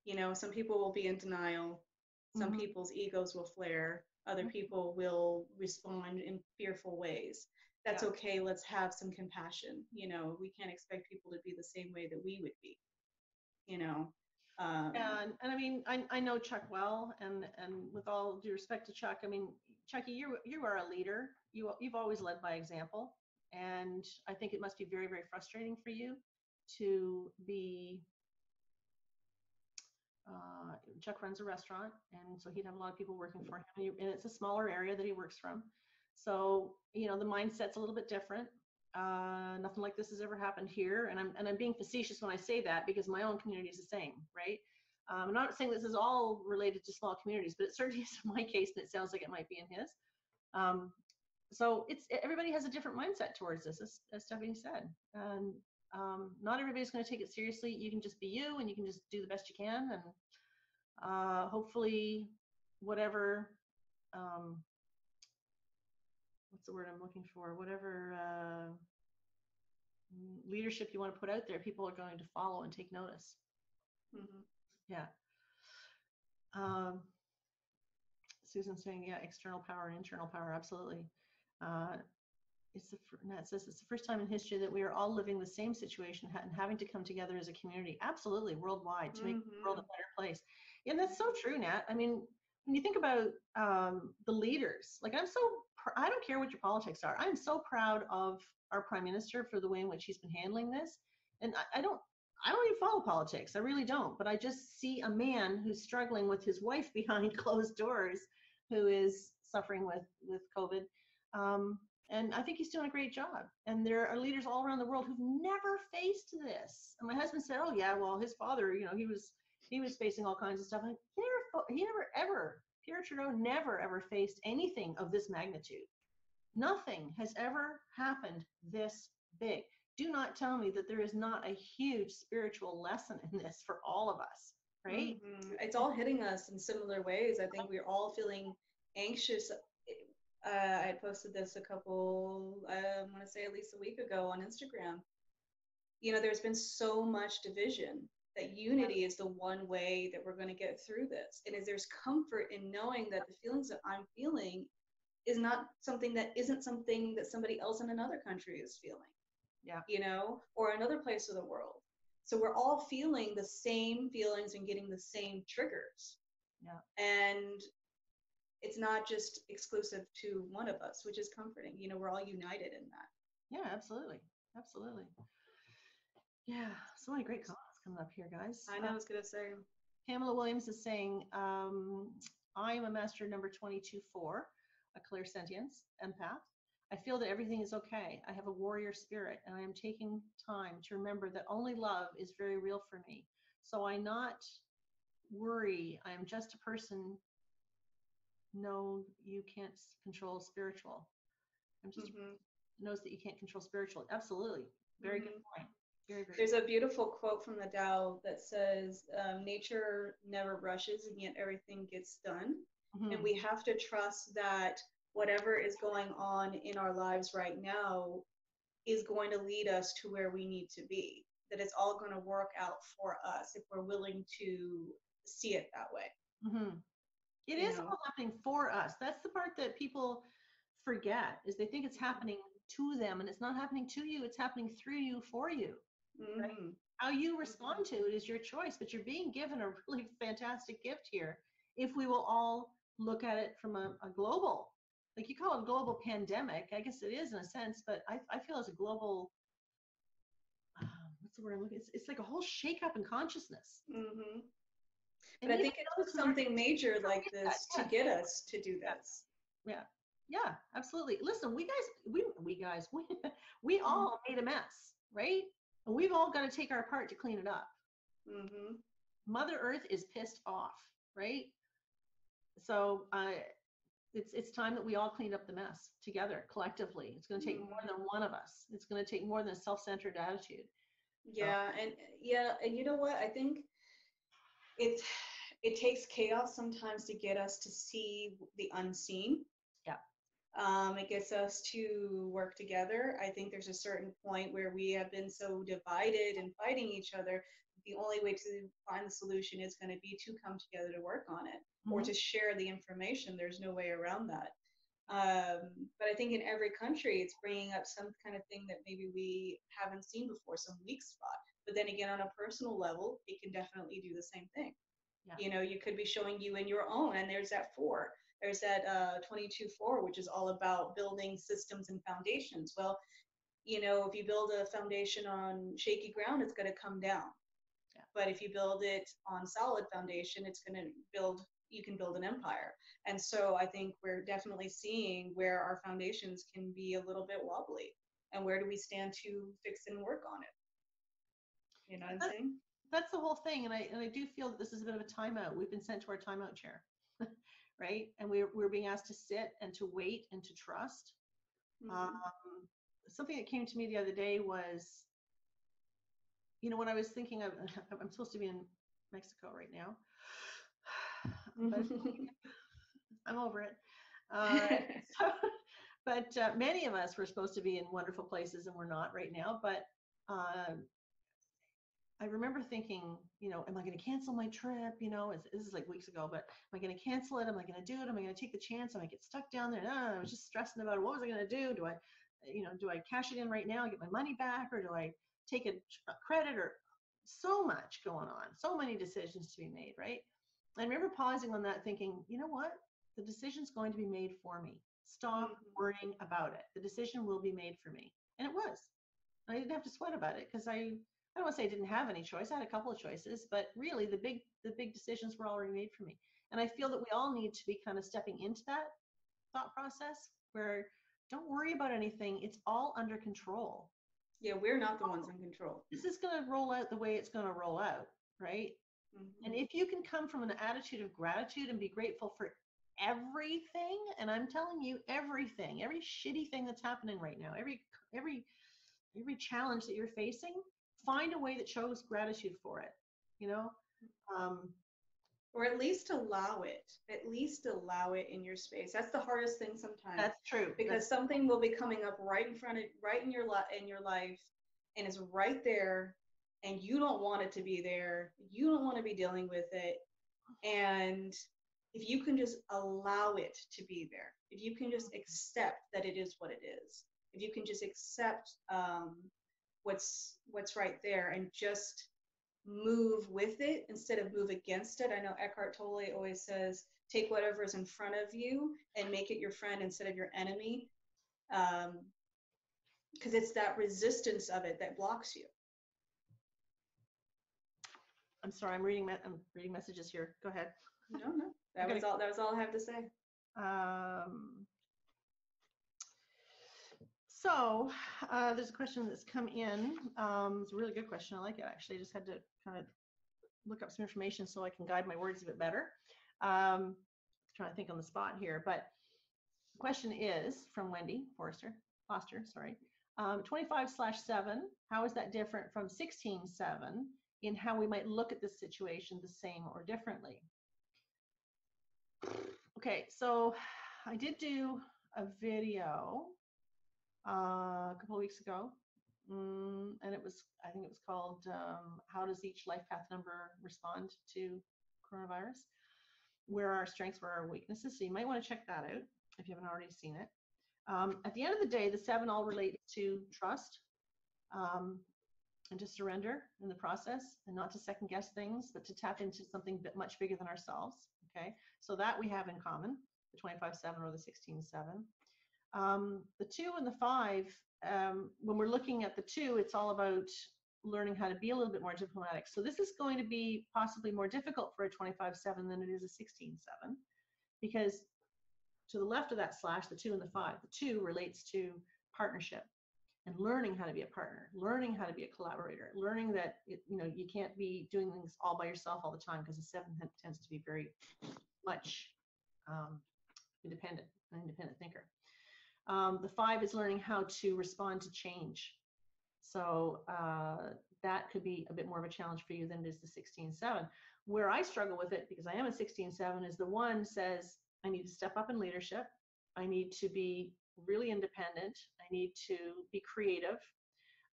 You know, some people will be in denial. Some people's egos will flare. Other people will respond in fearful ways. That's okay. Let's have some compassion. You know, we can't expect people to be the same way that we would be, you know. And I mean, I know Chuck well, and with all due respect to Chuck, I mean, Chucky, you are a leader. You've always led by example, and I think it must be very, very frustrating for you to be. Chuck runs a restaurant, and so he'd have a lot of people working for him, and it's a smaller area that he works from. So, you know, the mindset's a little bit different. Nothing like this has ever happened here, and I'm being facetious when I say that, because my own community is the same, right? I'm not saying this is all related to small communities, but it certainly is in my case, and it sounds like it might be in his. So everybody has a different mindset towards this, as Stephanie said, and not everybody's going to take it seriously. You can just be you, and you can just do the best you can, and hopefully whatever what's the word I'm looking for, whatever leadership you want to put out there, people are going to follow and take notice. Yeah. Susan's saying, yeah, external power and internal power, absolutely. Nat says it's the first time in history that we are all living the same situation and having to come together as a community. Absolutely, worldwide, to make the world a better place. Yeah, that's so true, Nat. I mean, when you think about the leaders, like I don't care what your politics are. I'm so proud of our Prime Minister for the way in which he's been handling this. And I don't even follow politics. I really don't. But I just see a man who's struggling with his wife behind closed doors, who is suffering with COVID. And I think he's doing a great job. And there are leaders all around the world who've never faced this. And my husband said, "Oh yeah, well, his father, you know, he was facing all kinds of stuff." And he never ever, Pierre Trudeau never ever faced anything of this magnitude. Nothing has ever happened this big. Do not tell me that there is not a huge spiritual lesson in this for all of us, right? It's all hitting us in similar ways. I think we're all feeling anxious. I posted this I want to say at least a week ago on Instagram. You know, there's been so much division that unity is the one way that we're going to get through this. And there's comfort in knowing that the feelings that I'm feeling is not something that isn't something that somebody else in another country is feeling. Yeah. You know, or another place of the world. So we're all feeling the same feelings and getting the same triggers. Yeah. And it's not just exclusive to one of us, which is comforting. You know, we're all united in that. Yeah, absolutely. Absolutely. Yeah, so many great comments coming up here, guys. I know I was gonna say. Pamela Williams is saying, I am a master number 22-4, a clairsentience empath. I feel that everything is okay. I have a warrior spirit, and I am taking time to remember that only love is very real for me. So I not worry. I am just a person. No, you can't control spiritual. I'm just Hmm. knows that you can't control spiritual. Absolutely. Very good Hmm. point. Very, very There's good. a beautiful quote from the Tao that says, nature never rushes and yet everything gets done. And Mm-hmm. we have to trust that whatever is going on in our lives right now is going to lead us to where we need to be. That it's all going to work out for us if we're willing to see it that way. Mm-hmm. It You is know? all happening for us. That's the part that people forget is they think it's happening to them and it's not happening to you. It's happening through you for you. Right? Hmm. How you Hmm. respond to it is your choice, but you're being given a really fantastic gift here. If we will all look at it from a global, like you call it a global pandemic, I guess it is in a sense, but I feel it's a global, what's the word I'm looking, it's like a whole shakeup in consciousness. Hmm. And But I even think it those took who aren't something major like that, this to yes, get us to do yeah. this. Yeah. Yeah, absolutely. Listen, we Hmm. all made a mess, right? And we've all got to take our part to clean it up. Hmm. Mother Earth is pissed off, right? So it's time that we all clean up the mess together, collectively. It's going to take more Hmm. than one of us. It's going to take more than a self-centered attitude. So And you know what? I think it it takes chaos sometimes to get us to see the unseen. yeah, It gets us to work together. I think there's a certain point where we have been so divided and fighting each other. The only way to find the solution is going to be to come together to work on it or mm-hmm. to share the information. There's no way around that. But I think in every country, it's bringing up some kind of thing that maybe we haven't seen before, some weak spot. But then again, on a personal level, it can definitely do the same thing. Yeah, You know, you could be showing you in your own, and there's that four. There's that 22-4, which is all about building systems and foundations. Well, you know, if you build a foundation on shaky ground, it's going to come down. yeah. But if you build it on solid foundation, it's going to build, you can build an empire. And so I think we're definitely seeing where our foundations can be a little bit wobbly, and where do we stand to fix and work on it. You know what I'm That, saying? that's the whole thing, and I do feel that this is a bit of a timeout. We've been sent to our timeout chair, right? And we're being asked to sit and to wait and to trust. Um, Hmm. something that came to me the other day was, when I was thinking of, I'm supposed to be in Mexico right now, but I'm over it. So, but many of us were supposed to be in wonderful places and we're not right now. But uh, I remember thinking, am I going to cancel my trip? This is like weeks ago, but am I going to cancel it? Am I going to do it? Am I going to take the chance? Am I get stuck down there? No, I was just stressing about it. What was I going to do? Do I cash it in right now and get my money back, or do I take a credit? Or so much going on, so many decisions to be made, right? I remember pausing on that, thinking, you know what? The decision's going to be made for me. Stop Hmm. worrying about it. The decision will be made for me, and it was. I didn't have to sweat about it because I don't want to say I didn't have any choice. I had a couple of choices, but really the big decisions were already made for me. And I feel that we all need to be kind of stepping into that thought process where don't worry about anything. It's all under control. Yeah, we're not the ones in control. This is going to roll out the way it's going to roll out, right? And Hmm. if you can come from an attitude of gratitude and be grateful for everything, and I'm telling you, everything, every shitty thing that's happening right now, every every challenge that you're facing, find a way that shows gratitude for it. You know, um, Or at least allow it. At least allow it in your space. That's the hardest thing sometimes, that's true. That's because something will be coming up right in front of, right in your life, and it's right there, and you don't want it to be there. You don't want to be dealing with it, and if you can just allow it to be there, if you can just accept that it is what it is, if you can just accept what's right there and just move with it instead of move against it. I know Eckhart Tolle always says, take whatever is in front of you and make it your friend instead of your enemy. Because it's that resistance of it that blocks you. I'm sorry, I'm reading messages here. Go ahead. No, no. That was all. That was all I have to say. So there's a question that's come in. It's a really good question. I like it, actually. I just had to kind of look up some information so I can guide my words a bit better. Trying to think on the spot here, but the question is from Wendy Foster, sorry. 25/7, how is that different from 16/7 in how we might look at this situation the same or differently? Okay, so I did do a video a couple of weeks ago, and I think it was called how does each life path number respond to coronavirus? Where our strengths, where our weaknesses. So you might want to check that out if you haven't already seen it. At the end of the day, the 7 all relate to trust and to surrender in the process, and not to second guess things, but to tap into something much bigger than ourselves. Okay, so that we have in common, the 25/7 or the 16/7. The 2 and the 5, when we're looking at the 2, it's all about learning how to be a little bit more diplomatic. So this is going to be possibly more difficult for a 25/7 than it is a 16/7, because to the left of that slash, the 2 and the 5, the 2 relates to partnership and learning how to be a partner, learning how to be a collaborator, learning that you can't be doing things all by yourself all the time, because the 7 tends to be very much independent, an independent thinker. The 5 is learning how to respond to change. So that could be a bit more of a challenge for you than it is the 16/7. Where I struggle with it, because I am a 16/7, is the 1 says, I need to step up in leadership. I need to be really independent. I need to be creative.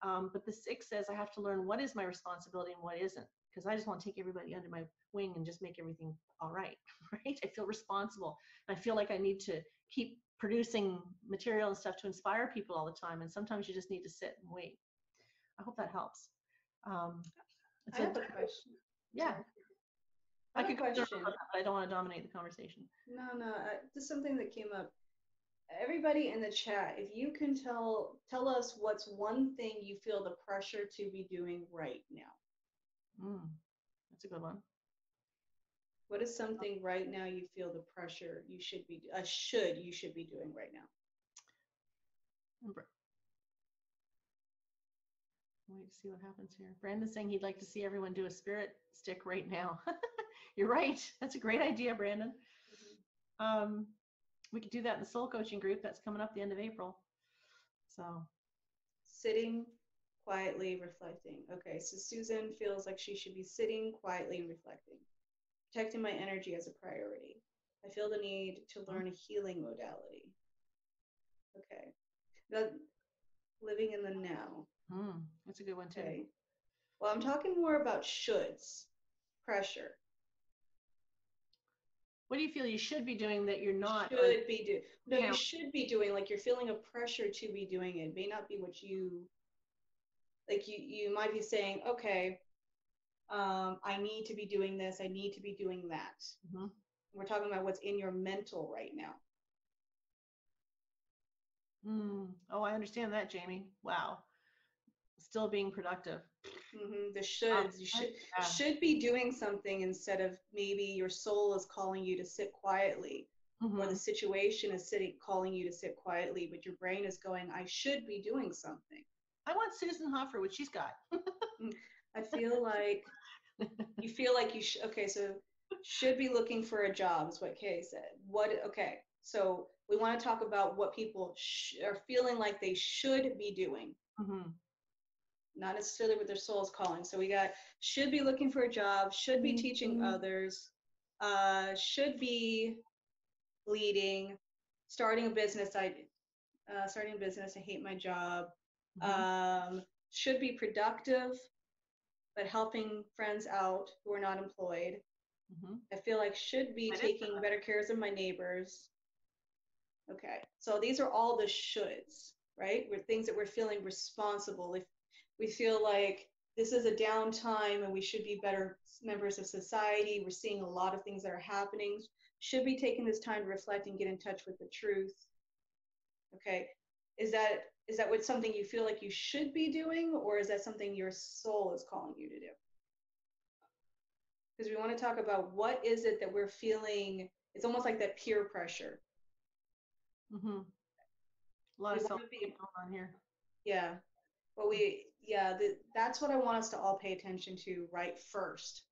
But the 6 says I have to learn what is my responsibility and what isn't, because I just want to take everybody under my wing and just make everything all right, right? I feel responsible. I feel like I need to keep producing material and stuff to inspire people all the time. And sometimes you just need to sit and wait. I hope that helps. I have a question. Yeah. Sorry. I could go question. but I don't want to dominate the conversation. No. Just something that came up. Everybody in the chat, if you can tell us what's one thing you feel the pressure to be doing right now. That's a good one. What is something right now you feel the pressure you should be doing right now? Wait to see what happens here. Brandon's saying he'd like to see everyone do a spirit stick right now. You're right. That's a great idea, Brandon. Mm-hmm. We could do that in the soul coaching group that's coming up the end of April. So sitting quietly, reflecting. Okay, so Susan feels like she should be sitting quietly and reflecting. Protecting my energy as a priority. I feel the need to learn a healing modality. Okay. Living in the now. That's a good one too. Okay. Well, I'm talking more about shoulds, pressure. What do you feel you should be doing that you're not? You should be doing, like you're feeling a pressure to be doing it. It may not be what you, like you might be saying, okay, I need to be doing this. I need to be doing that. Mm-hmm. We're talking about what's in your mental right now. Oh, I understand that, Jamie. Wow. Still being productive. Mm-hmm. The shoulds. You should be doing something instead of maybe your soul is calling you to sit quietly, or the situation is calling you to sit quietly, but your brain is going, I should be doing something. I want Susan Hoffer, what she's got. I feel like you feel like you should. Okay, so should be looking for a job is what Kay said. Okay, so we want to talk about what people are feeling like they should be doing. Mm-hmm. Not necessarily what their soul is calling. So we got should be looking for a job, should be teaching others, should be leading, starting a business. I hate my job. Should be productive, but helping friends out who are not employed. I feel like should be taking better care of my neighbors. Okay, so these are all the shoulds, right? We're things that we're feeling responsible. If we feel like this is a downtime and we should be better members of society, we're seeing a lot of things that are happening, should be taking this time to reflect and get in touch with the truth. Okay, is that what something you feel like you should be doing, or is that something your soul is calling you to do? because we want to talk about what is it that we're feeling. It's almost like that peer pressure. Mm-hmm. A lot We of want self to be, going on here. yeah, but that's what I want us to all pay attention to right first.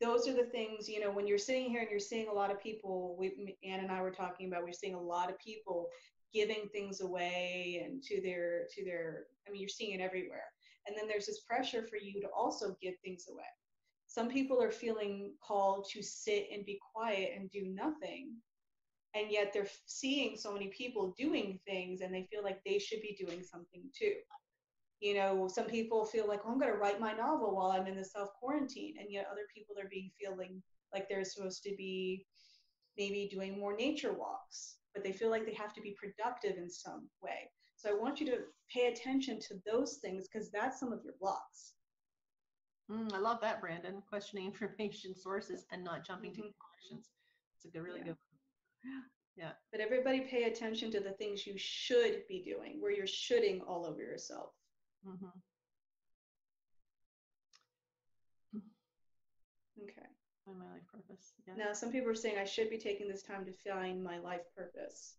Those are the things, when you're sitting here and you're seeing a lot of people, Ann and I were talking about, we're seeing a lot of people giving things away and I mean, you're seeing it everywhere. And then there's this pressure for you to also give things away. Some people are feeling called to sit and be quiet and do nothing. And yet they're seeing so many people doing things and they feel like they should be doing something too. Some people feel like, oh, I'm going to write my novel while I'm in the self quarantine. And yet other people are feeling like they're supposed to be maybe doing more nature walks, but they feel like they have to be productive in some way. So I want you to pay attention to those things because that's some of your blocks. I love that, Brandon. Questioning information sources and not jumping to conclusions. It's a good, really good one. Yeah. But everybody pay attention to the things you should be doing, where you're shoulding all over yourself. Mm-hmm. Okay. Find my life purpose. Yeah. Now, some people are saying I should be taking this time to find my life purpose.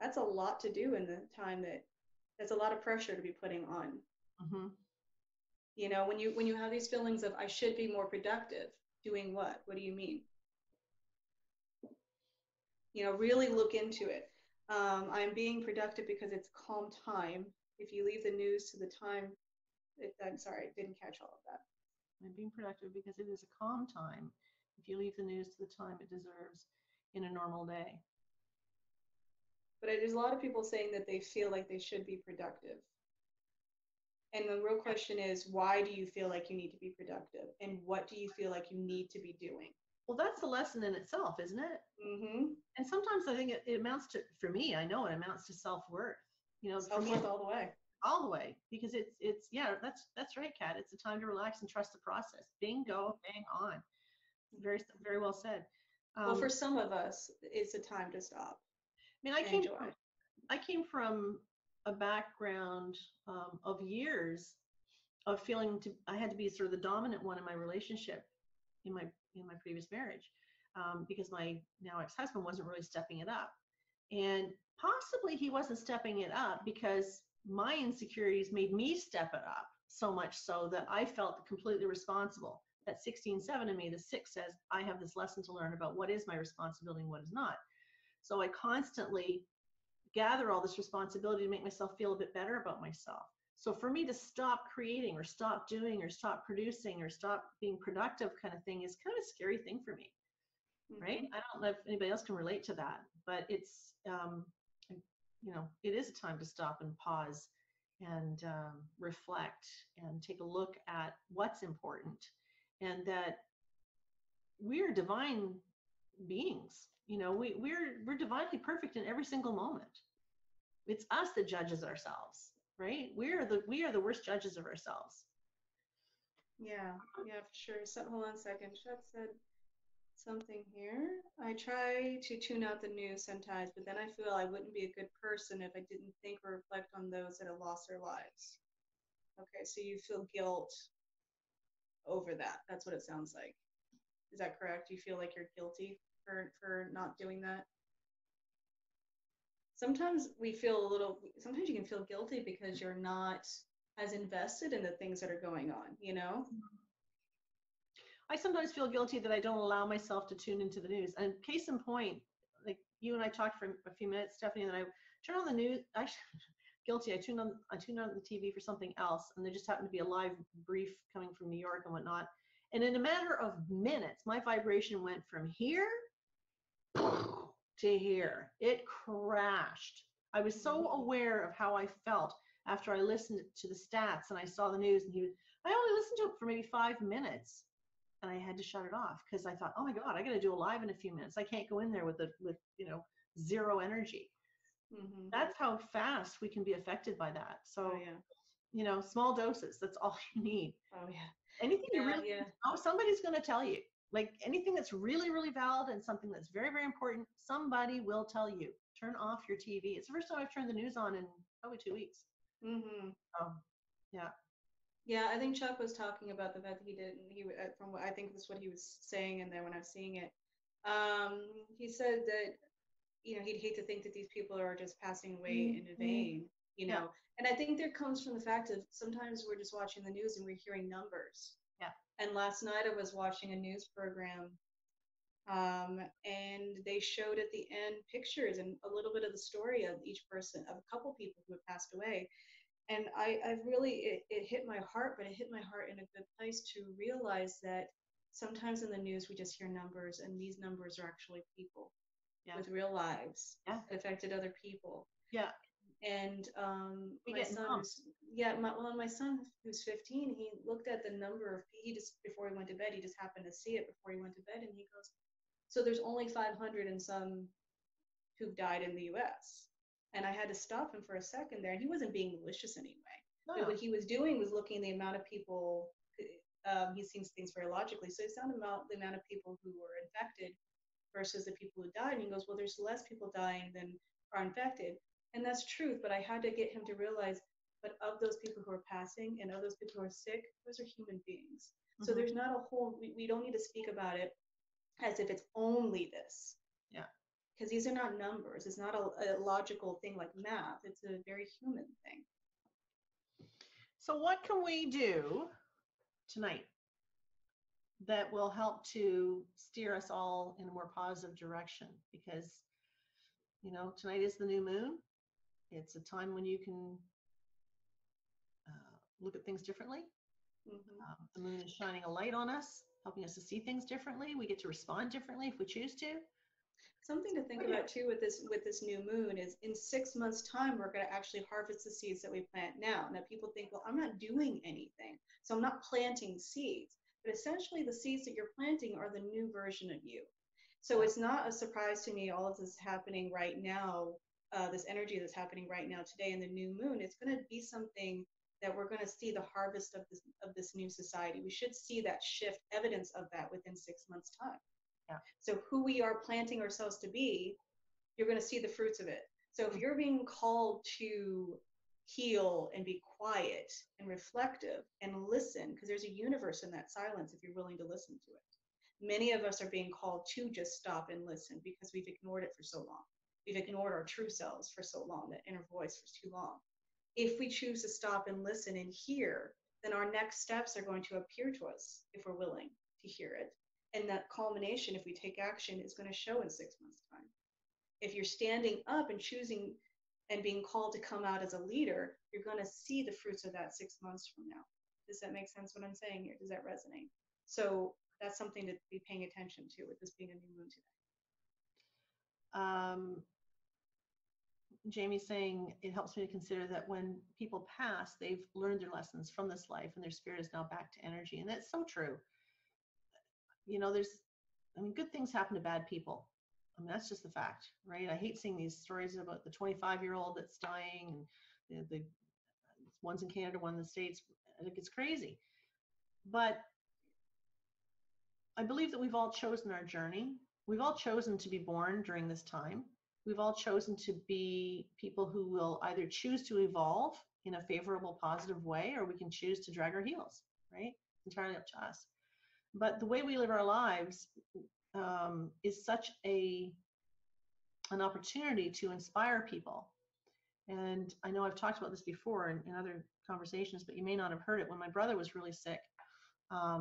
That's a lot to do in the time that's a lot of pressure to be putting on. Mm-hmm. When you have these feelings of I should be more productive, doing what? What do you mean? Really look into it. I'm being productive because it's calm time. If you leave the news to the time, I'm sorry, I didn't catch all of that. I'm being productive because it is a calm time. If you leave the news to the time it deserves in a normal day. But there's a lot of people saying that they feel like they should be productive. And the real question is, why do you feel like you need to be productive? And what do you feel like you need to be doing? Well, that's a lesson in itself, isn't it? Mm-hmm. And sometimes I think it amounts to, for me, I know it amounts to self-worth. Self-worth all the way. All the way, because it's yeah, that's right, Kat. It's a time to relax and trust the process. Bingo, bang on. Very, very well said. Well, for some of us, it's a time to stop. I mean, I came from a background of years of feeling I had to be sort of the dominant one in my relationship in my previous marriage, because my now ex-husband wasn't really stepping it up, and possibly he wasn't stepping it up because my insecurities made me step it up so much so that I felt completely responsible. That 16-7 in me, the 6 says I have this lesson to learn about what is my responsibility and what is not. So I constantly gather all this responsibility to make myself feel a bit better about myself. So for me to stop creating or stop doing or stop producing or stop being productive kind of thing is kind of a scary thing for me, right? I don't know if anybody else can relate to that, but it's, it is a time to stop and pause and reflect and take a look at what's important, and that we're divine beings. We're divinely perfect in every single moment. It's us that judges ourselves, right? We are the worst judges of ourselves. Yeah, for sure. So hold on a second. Chet said something here. I try to tune out the news sometimes, but then I feel I wouldn't be a good person if I didn't think or reflect on those that have lost their lives. Okay, so you feel guilt over that. That's what it sounds like. Is that correct? You feel like you're guilty for not doing that? Sometimes sometimes you can feel guilty because you're not as invested in the things that are going on, I sometimes feel guilty that I don't allow myself to tune into the news. And case in point, like you and I talked for a few minutes, Stephanie, and then I turn on the news. Guilty. I tuned on the TV for something else, and there just happened to be a live brief coming from New York and whatnot. And in a matter of minutes, my vibration went from here to here. It crashed. I was so aware of how I felt after I listened to the stats and I saw the news, and I only listened to it for maybe 5 minutes, and I had to shut it off because I thought, oh my God, I got to do a live in a few minutes. I can't go in there with zero energy. Mm-hmm. That's how fast we can be affected by that. So, small doses, that's all you need. Oh yeah. Anything you really know, somebody's going to tell you. Like anything that's really, really valid and something that's very, very important, somebody will tell you. Turn off your TV. It's the first time I've turned the news on in probably 2 weeks. Mm-hmm. Oh, yeah. Yeah, I think Chuck was talking about the fact that he didn't. From what I think that's what he was saying, and then when I was seeing it, he said that he'd hate to think that these people are just passing away in vain. You Yeah, know, and I think there comes from the fact of sometimes we're just watching the news and we're hearing numbers. yeah. And last night I was watching a news program, and they showed at the end pictures and a little bit of the story of each person, of a couple people who had passed away. And I really, it hit my heart, but it hit my heart in a good place to realize that sometimes in the news we just hear numbers, and these numbers are actually people Yeah, with real lives yeah, that affected other people. yeah. And We my get son numb. who's yeah my, well my son who's 15, he looked at the number of, he just, before he went to bed, he just happened to see it before he went to bed, and he goes, so there's only 500 and some who've died in the US. And I had to stop him for a second there. And he wasn't being malicious anyway. But No. what he was doing was looking at the amount of people, he sees things very logically. So he's talking about the amount of people who were infected versus the people who died. And he goes, well, there's less people dying than are infected. And that's truth. But I had to get him to realize, but of those people who are passing and of those people who are sick, those are human beings. So Mm-hmm. there's not a whole, we don't need to speak about it as if it's only this, Yeah. because these are not numbers. It's not a logical thing like math. It's a very human thing. So what can we do tonight that will help to steer us all in a more positive direction? Because, tonight is the new moon. It's a time when you can look at things differently. Hmm. The moon is shining a light on us, helping us to see things differently. We get to respond differently if we choose to. Something to think What do you? about too with this new moon is in 6 months' time we're going to actually harvest the seeds that we plant now. Now people think, well, I'm not doing anything, so I'm not planting seeds. But essentially, the seeds that you're planting are the new version of you. So Yeah. it's not a surprise to me all of this happening right now, this energy that's happening right now today in the new moon. It's going to be something that we're going to see the harvest of this new society. We should see that shift, evidence of that within 6 months' time. Yeah. So who we are planting ourselves to be, you're going to see the fruits of it. So if you're being called to heal and be quiet and reflective and listen, because there's a universe in that silence if you're willing to listen to it. Many of us are being called to just stop and listen because we've ignored it for so long. We've ignored our true selves for so long, that inner voice for too long. If we choose to stop and listen and hear, then our next steps are going to appear to us if we're willing to hear it. And that culmination, if we take action, is going to show in 6 months' time. If you're standing up and choosing and being called to come out as a leader, you're going to see the fruits of that 6 months from now. Does that make sense what I'm saying here? Does that resonate? So that's something to be paying attention to with this being a new moon today. Jamie's saying it helps me to consider that when people pass, they've learned their lessons from this life and their spirit is now back to energy. And that's so true. Good things happen to bad people. That's just the fact, right? I hate seeing these stories about the 25-year-old that's dying and the one's in Canada, one in the States. It's crazy. But I believe that we've all chosen our journey. We've all chosen to be born during this time. We've all chosen to be people who will either choose to evolve in a favorable, positive way, or we can choose to drag our heels, right? It's entirely up to us. But the way we live our lives is such an opportunity to inspire people. And I know I've talked about this before in other conversations, but you may not have heard it. When my brother was really sick, a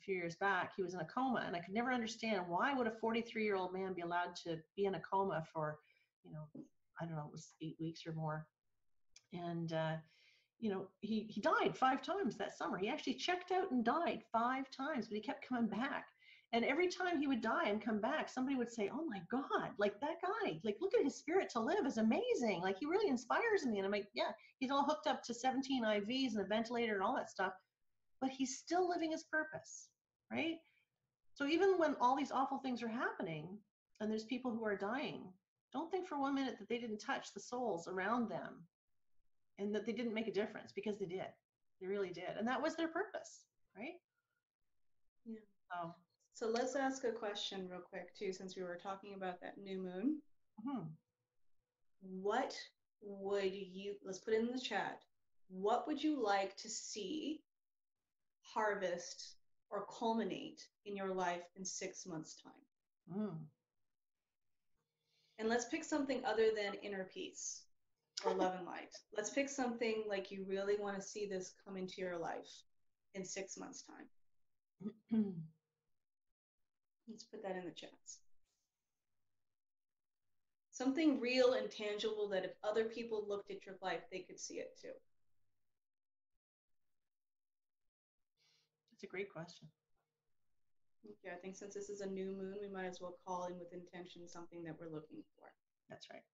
few years back, he was in a coma, and I could never understand why would a 43-year-old man be allowed to be in a coma for, I don't know, it was 8 weeks or more. And, he died 5 times that summer. He actually checked out and died 5 times, but he kept coming back. And every time he would die and come back, somebody would say, oh my God, like that guy, like look at his spirit to live is amazing. Like he really inspires me. And I'm like, yeah, he's all hooked up to 17 IVs and a ventilator and all that stuff, but he's still living his purpose, right? So even when all these awful things are happening and there's people who are dying, don't think for 1 minute that they didn't touch the souls around them and that they didn't make a difference, because they did. They really did. And that was their purpose, right? Yeah. So, So let's ask a question real quick too, since we were talking about that new moon. What would you, let's put it in the chat, what would you like to see harvest or culminate in your life in 6 months' time? Mm. And let's pick something other than inner peace or love and light. Let's pick something like you really want to see this come into your life in 6 months' time. Let's put that in the chats. Something real and tangible that if other people looked at your life, they could see it too. That's a great question. Okay, I think since this is a new moon, we might as well call in with intention something that we're looking for. That's right.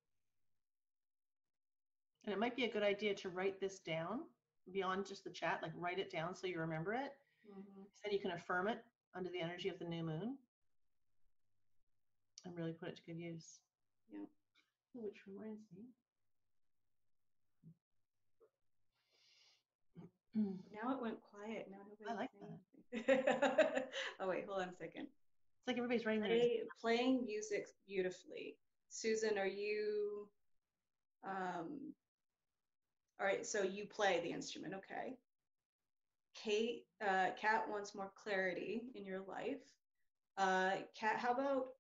And it might be a good idea to write this down beyond just the chat, like write it down so you remember it. Mm-hmm. Then you can affirm it under the energy of the new moon and really put it to good use. Yeah. Which reminds me. Now it went quiet. Now I like that. Oh wait, hold on a second. It's like everybody's writing their playing music beautifully. Susan, are you all right, so you play the instrument, okay. Kate, Kat wants more clarity in your life. Kat, how about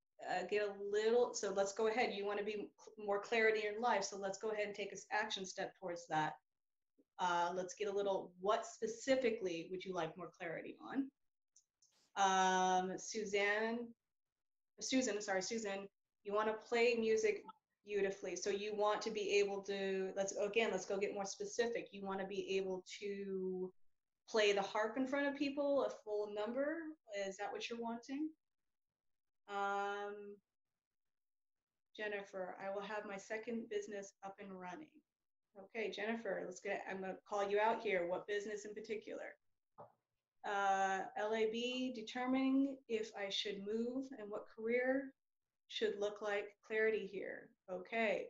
get a little, so let's go ahead. You want to be more clarity in your life, so let's go ahead and take an action step towards that. Let's get a little, what specifically would you like more clarity on? Susan, you want to play music beautifully. So you want to be able to, let's go get more specific. You want to be able to play the harp in front of people, a full number. Is that what you're wanting? Jennifer, I will have my second business up and running. Okay, Jennifer, I'm going to call you out here. What business in particular? LAB, determining if I should move and what career should look like. Clarity here. Okay.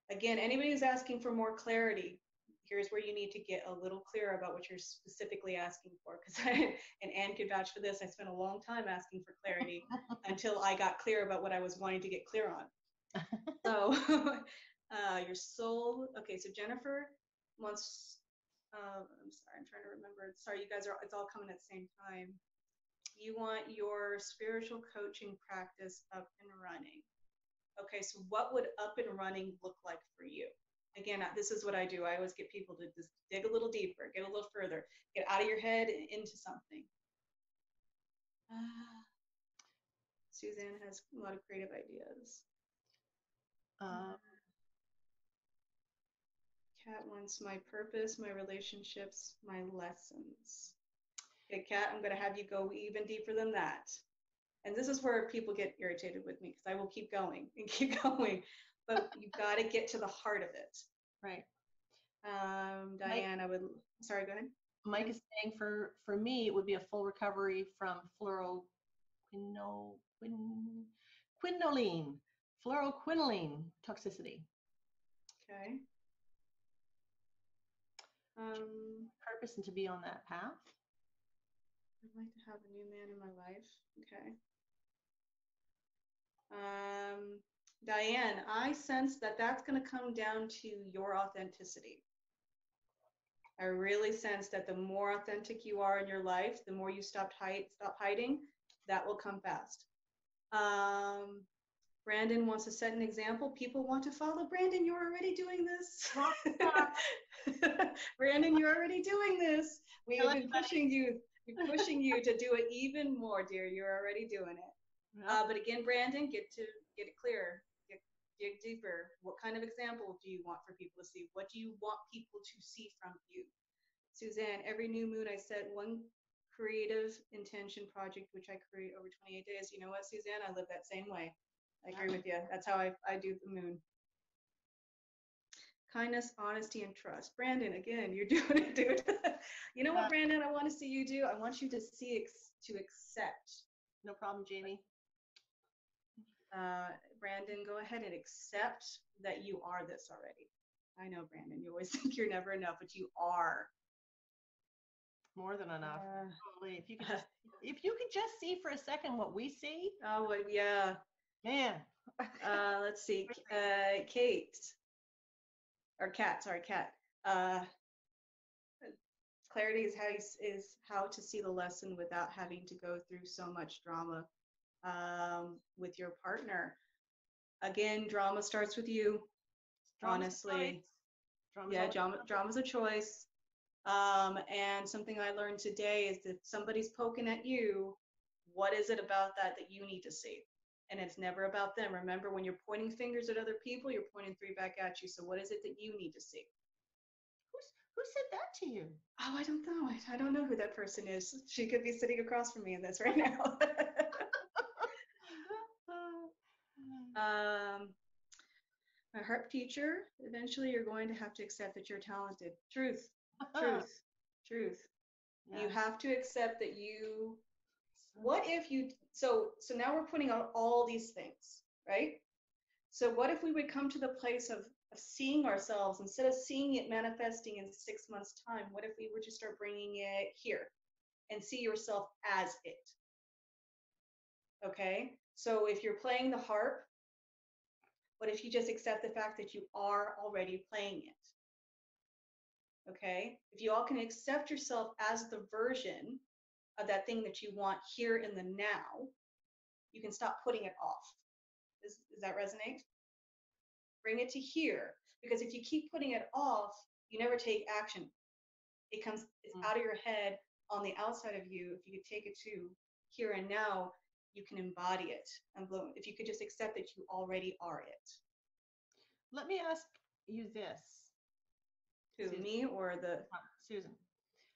Again, anybody who's asking for more clarity, here's where you need to get a little clearer about what you're specifically asking for. And Anne could vouch for this. I spent a long time asking for clarity until I got clear about what I was wanting to get clear on. So your soul. Okay, so Jennifer wants, I'm sorry, I'm trying to remember. Sorry, you guys it's all coming at the same time. You want your spiritual coaching practice up and running. Okay, so what would up and running look like for you? Again, this is what I do. I always get people to just dig a little deeper, get a little further, get out of your head and into something. Suzanne has a lot of creative ideas. Kat wants my purpose, my relationships, my lessons. Okay, Kat, I'm going to have you go even deeper than that. And this is where people get irritated with me because I will keep going and keep going, but you've got to get to the heart of it. Right. Diane, sorry, go ahead. Mike is saying for me, it would be a full recovery from fluoroquinoline toxicity. Okay. Purpose and to be on that path. I'd like to have a new man in my life. Okay. Diane, I sense that that's going to come down to your authenticity. I really sense that the more authentic you are in your life, the more you stop hiding, that will come fast. Brandon wants to set an example. People want to follow. Brandon, you're already doing this. Brandon, you're already doing this. We have been pushing you to do it even more, dear. You're already doing it. Yeah. But again, Brandon, get it clear. Dig deeper. What kind of example do you want for people to see? What do you want people to see from you? Suzanne, every new moon I set one creative intention project, which I create over 28 days. You know what, Suzanne? I live that same way. I agree with you. That's how I do the moon. Kindness, honesty, and trust. Brandon, again, you're doing it, dude. You know what, Brandon, I want to see you do? I want you to accept. No problem, Jamie. Brandon, go ahead and accept that you are this already. I know, Brandon, you always think you're never enough, but you are. More than enough. Holy, if you could just see for a second what we see. Oh, yeah. Man. Let's see. Kat. Clarity is how to see the lesson without having to go through so much drama with your partner. Again, drama starts with you. Drama's a Honestly, choice. Drama's yeah, always drama's a choice. And something I learned today is that somebody's poking at you. What is it about that that you need to see? And it's never about them. Remember, when you're pointing fingers at other people, you're pointing three back at you. So what is it that you need to see? Who said that to you? Oh, I don't know. I don't know who that person is. She could be sitting across from me in this right now. um, my heart teacher, eventually you're going to have to accept that you're talented. Truth, truth, truth. Yeah. You have to accept that you, what if you, so now we're putting out all these things, right? So what if we would come to the place of seeing ourselves, instead of seeing it manifesting in 6 months' time, what if we were to start bringing it here and see yourself as it? Okay, so if you're playing the harp, what if you just accept the fact that you are already playing it? Okay, if you all can accept yourself as the version of that thing that you want here in the now, you can stop putting it off. Does that resonate? Bring it to here, because if you keep putting it off, you never take action. It's out of your head, on the outside of you. If you could take it to here and now, you can embody it and bloom. If you could just accept that you already are it. Let me ask you this. Who, Susan. me or the Susan?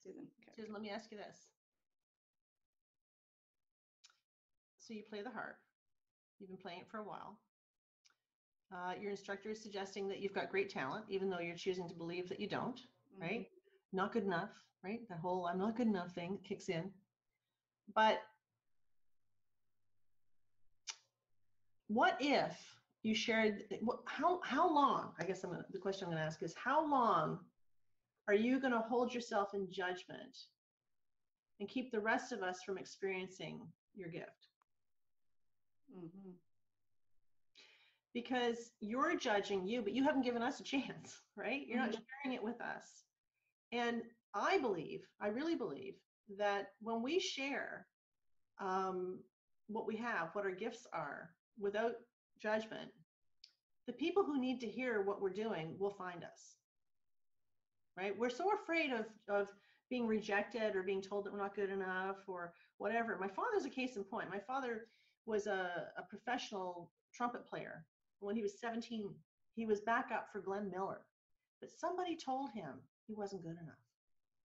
Susan. Okay. Susan, let me ask you this. So you play the harp. You've been playing it for a while. Your instructor is suggesting that you've got great talent, even though you're choosing to believe that you don't, right? Not good enough, right? That whole I'm not good enough thing kicks in. But what if you shared, how long, I guess the question I'm going to ask is, how long are you going to hold yourself in judgment and keep the rest of us from experiencing your gift? Mm-hmm. Because you're judging you, but you haven't given us a chance, right? You're not sharing it with us. And I really believe that when we share what we have, what our gifts are, without judgment, the people who need to hear what we're doing will find us, right? We're so afraid of being rejected or being told that we're not good enough or whatever. My father's a case in point. My father was a professional trumpet player. When he was 17, he was backup for Glenn Miller, but somebody told him he wasn't good enough.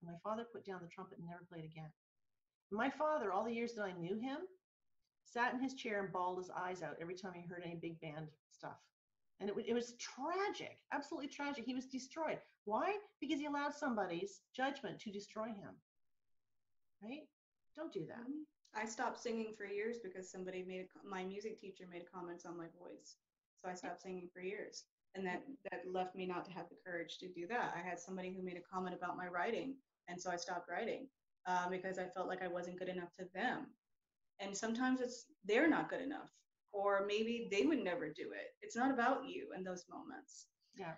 And my father put down the trumpet and never played again. My father, all the years that I knew him, sat in his chair and bawled his eyes out every time he heard any big band stuff. And it was tragic, absolutely tragic. He was destroyed. Why? Because he allowed somebody's judgment to destroy him, right? Don't do that. I stopped singing for years because my music teacher made comments on my voice. So I stopped singing for years. And that left me not to have the courage to do that. I had somebody who made a comment about my writing. And so I stopped writing because I felt like I wasn't good enough to them. And sometimes they're not good enough, or maybe they would never do it. It's not about you in those moments. Yeah.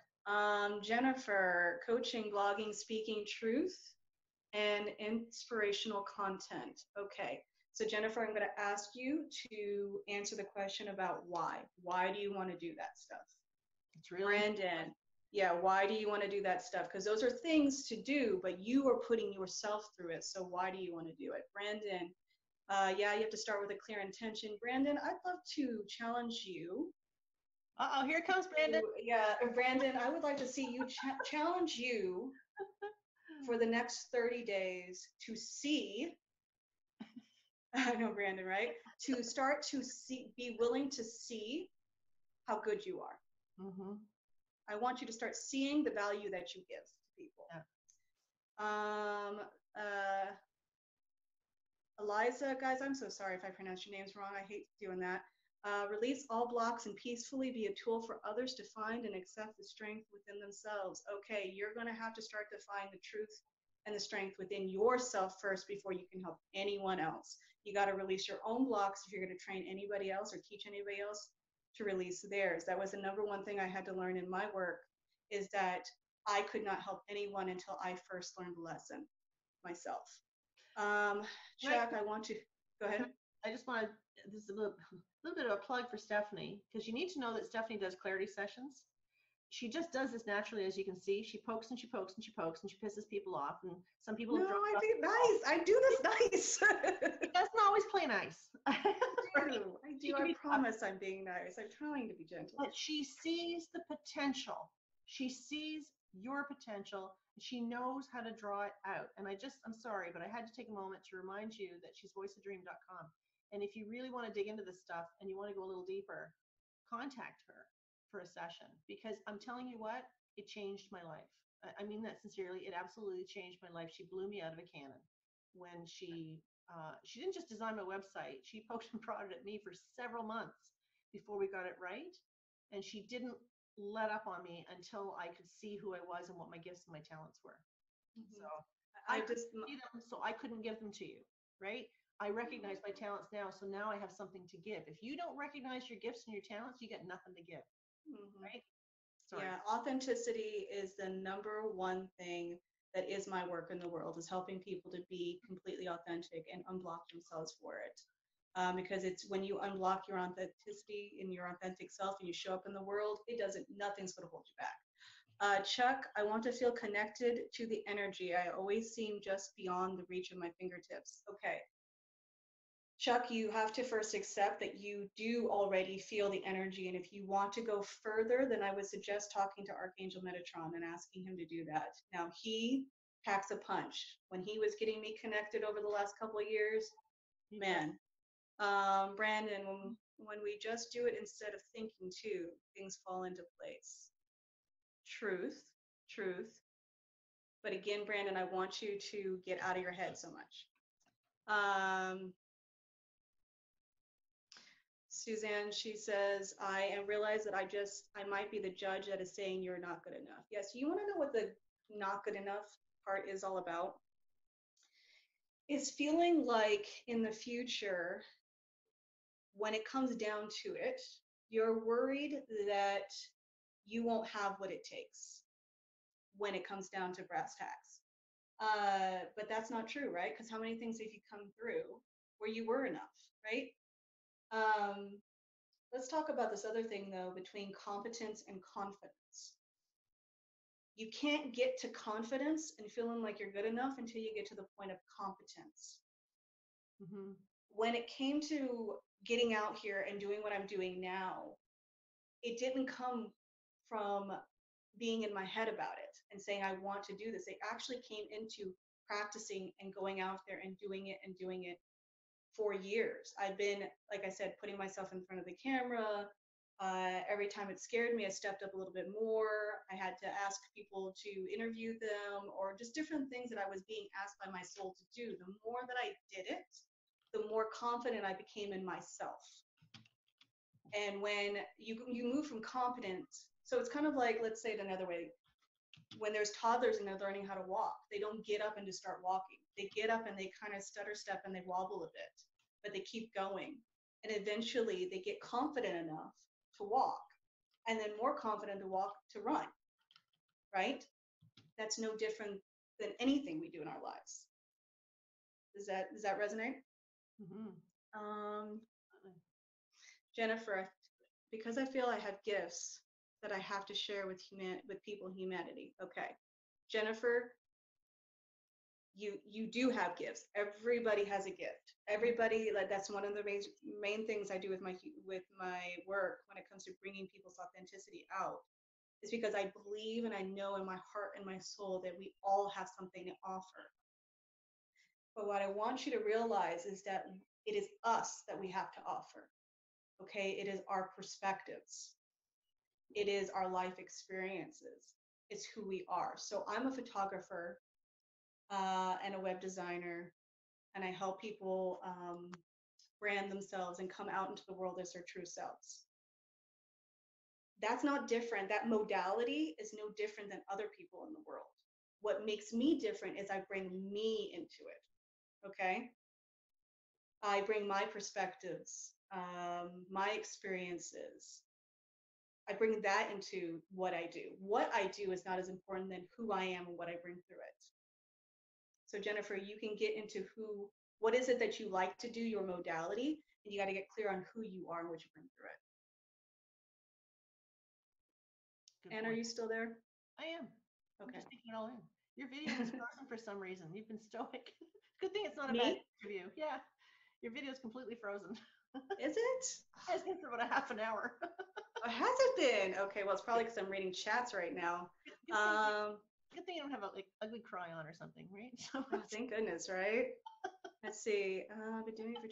Jennifer, coaching, blogging, speaking truth, and inspirational content. Okay. So Jennifer, I'm going to ask you to answer the question about why. Why do you want to do that stuff? It's really Brandon, yeah, why do you want to do that stuff? Because those are things to do, but you are putting yourself through it. So why do you want to do it? Brandon, yeah, you have to start with a clear intention. Brandon, I'd love to challenge you. Uh-oh, here comes Brandon. Yeah, Brandon, I would like to see you challenge you for the next 30 days to see, I know Brandon, right? To start to be willing to see how good you are. Mm-hmm. I want you to start seeing the value that you give to people. Yeah. Eliza, guys, I'm so sorry if I pronounce your names wrong. I hate doing that. Release all blocks and peacefully be a tool for others to find and accept the strength within themselves. Okay, you're going to have to start to find the truth and the strength within yourself first before you can help anyone else. You got to release your own blocks if you're going to train anybody else or teach anybody else to release theirs. That was the number one thing I had to learn in my work, is that I could not help anyone until I first learned the lesson. myself. Right. Chuck, I want to go ahead. I just want to, this is a little bit of a plug for Stephanie, because you need to know that Stephanie does clarity sessions. She just does this naturally, as you can see. She pokes and she pokes and she pokes and she pisses people off. And some people No, have dropped I off. think nice. I do this nice. It doesn't always play nice. I do. I promise I'm being nice. I'm trying to be gentle. But she sees the potential. She sees your potential. She knows how to draw it out. And I'm sorry, but I had to take a moment to remind you that she's voiceofdream.com. And if you really want to dig into this stuff and you want to go a little deeper, contact her for a session, because I'm telling you what, it changed my life. I mean that sincerely. It absolutely changed my life. She blew me out of a cannon when she didn't just design my website. She poked and prodded at me for several months before we got it right. And she didn't let up on me until I could see who I was and what my gifts and my talents were. Mm-hmm. So I just see them, so I couldn't give them to you, right? I recognize my talents now, so now I have something to give. If you don't recognize your gifts and your talents, you get nothing to give, right? Sorry. Yeah, authenticity is the number one thing that is my work in the world, is helping people to be completely authentic and unblock themselves for it. Because it's when you unblock your authenticity and your authentic self and you show up in the world, nothing's going to hold you back. Chuck, I want to feel connected to the energy. I always seem just beyond the reach of my fingertips. Okay. Chuck, you have to first accept that you do already feel the energy. And if you want to go further, then I would suggest talking to Archangel Metatron and asking him to do that. Now, he packs a punch. When he was getting me connected over the last couple of years, man, Brandon, when we just do it instead of thinking too, things fall into place. Truth, truth. But again, Brandon, I want you to get out of your head so much. Suzanne, she says, I realize that I might be the judge that is saying you're not good enough. Yes, you want to know what the not good enough part is all about? It's feeling like in the future, when it comes down to it, you're worried that you won't have what it takes when it comes down to brass tacks. But that's not true, right? Because how many things have you come through where you were enough, right? Let's talk about this other thing, though, between competence and confidence. You can't get to confidence and feeling like you're good enough until you get to the point of competence. Mm-hmm. When it came to getting out here and doing what I'm doing now, it didn't come from being in my head about it and saying, I want to do this. It actually came into practicing and going out there and doing it for years. I've been, like I said, putting myself in front of the camera. Every time it scared me, I stepped up a little bit more. I had to ask people to interview them, or just different things that I was being asked by my soul to do. The more that I did it, the more confident I became in myself. And when you move from competence, so it's kind of like, let's say it another way, when there's toddlers and they're learning how to walk, they don't get up and just start walking. They get up and they kind of stutter step and they wobble a bit, but they keep going. And eventually they get confident enough to walk, and then more confident to run, right? That's no different than anything we do in our lives. Does that resonate? Mm-hmm. Jennifer, because I feel I have gifts that I have to share with people, humanity. Okay. Jennifer, you do have gifts. Everybody has a gift. Everybody, like, that's one of the main things I do with my work when it comes to bringing people's authenticity out, is because I believe and I know in my heart and my soul that we all have something to offer. But what I want you to realize is that it is us that we have to offer. Okay, it is our perspectives. It is our life experiences. It's who we are. So I'm a photographer and a web designer, and I help people brand themselves and come out into the world as their true selves. That's not different. That modality is no different than other people in the world. What makes me different is I bring me into it. Okay? I bring my perspectives, my experiences. I bring that into what I do. What I do is not as important than who I am and what I bring through it. So Jennifer, you can get into what is it that you like to do, your modality, and you got to get clear on who you are and what you bring through it. Good Anne, point. are you still there? I am. Okay. I'm just taking it all in. Your video is frozen for some reason. You've been stoic. Good thing it's not a Me? bad interview. Yeah. Your video is completely frozen. Is it? It's been for about a half an hour. Oh, has it been? Okay, well, it's probably because I'm reading chats right now. Good thing you don't have a like ugly cry on or something, right? So Oh, thank goodness, right? Let's see. I've been doing it for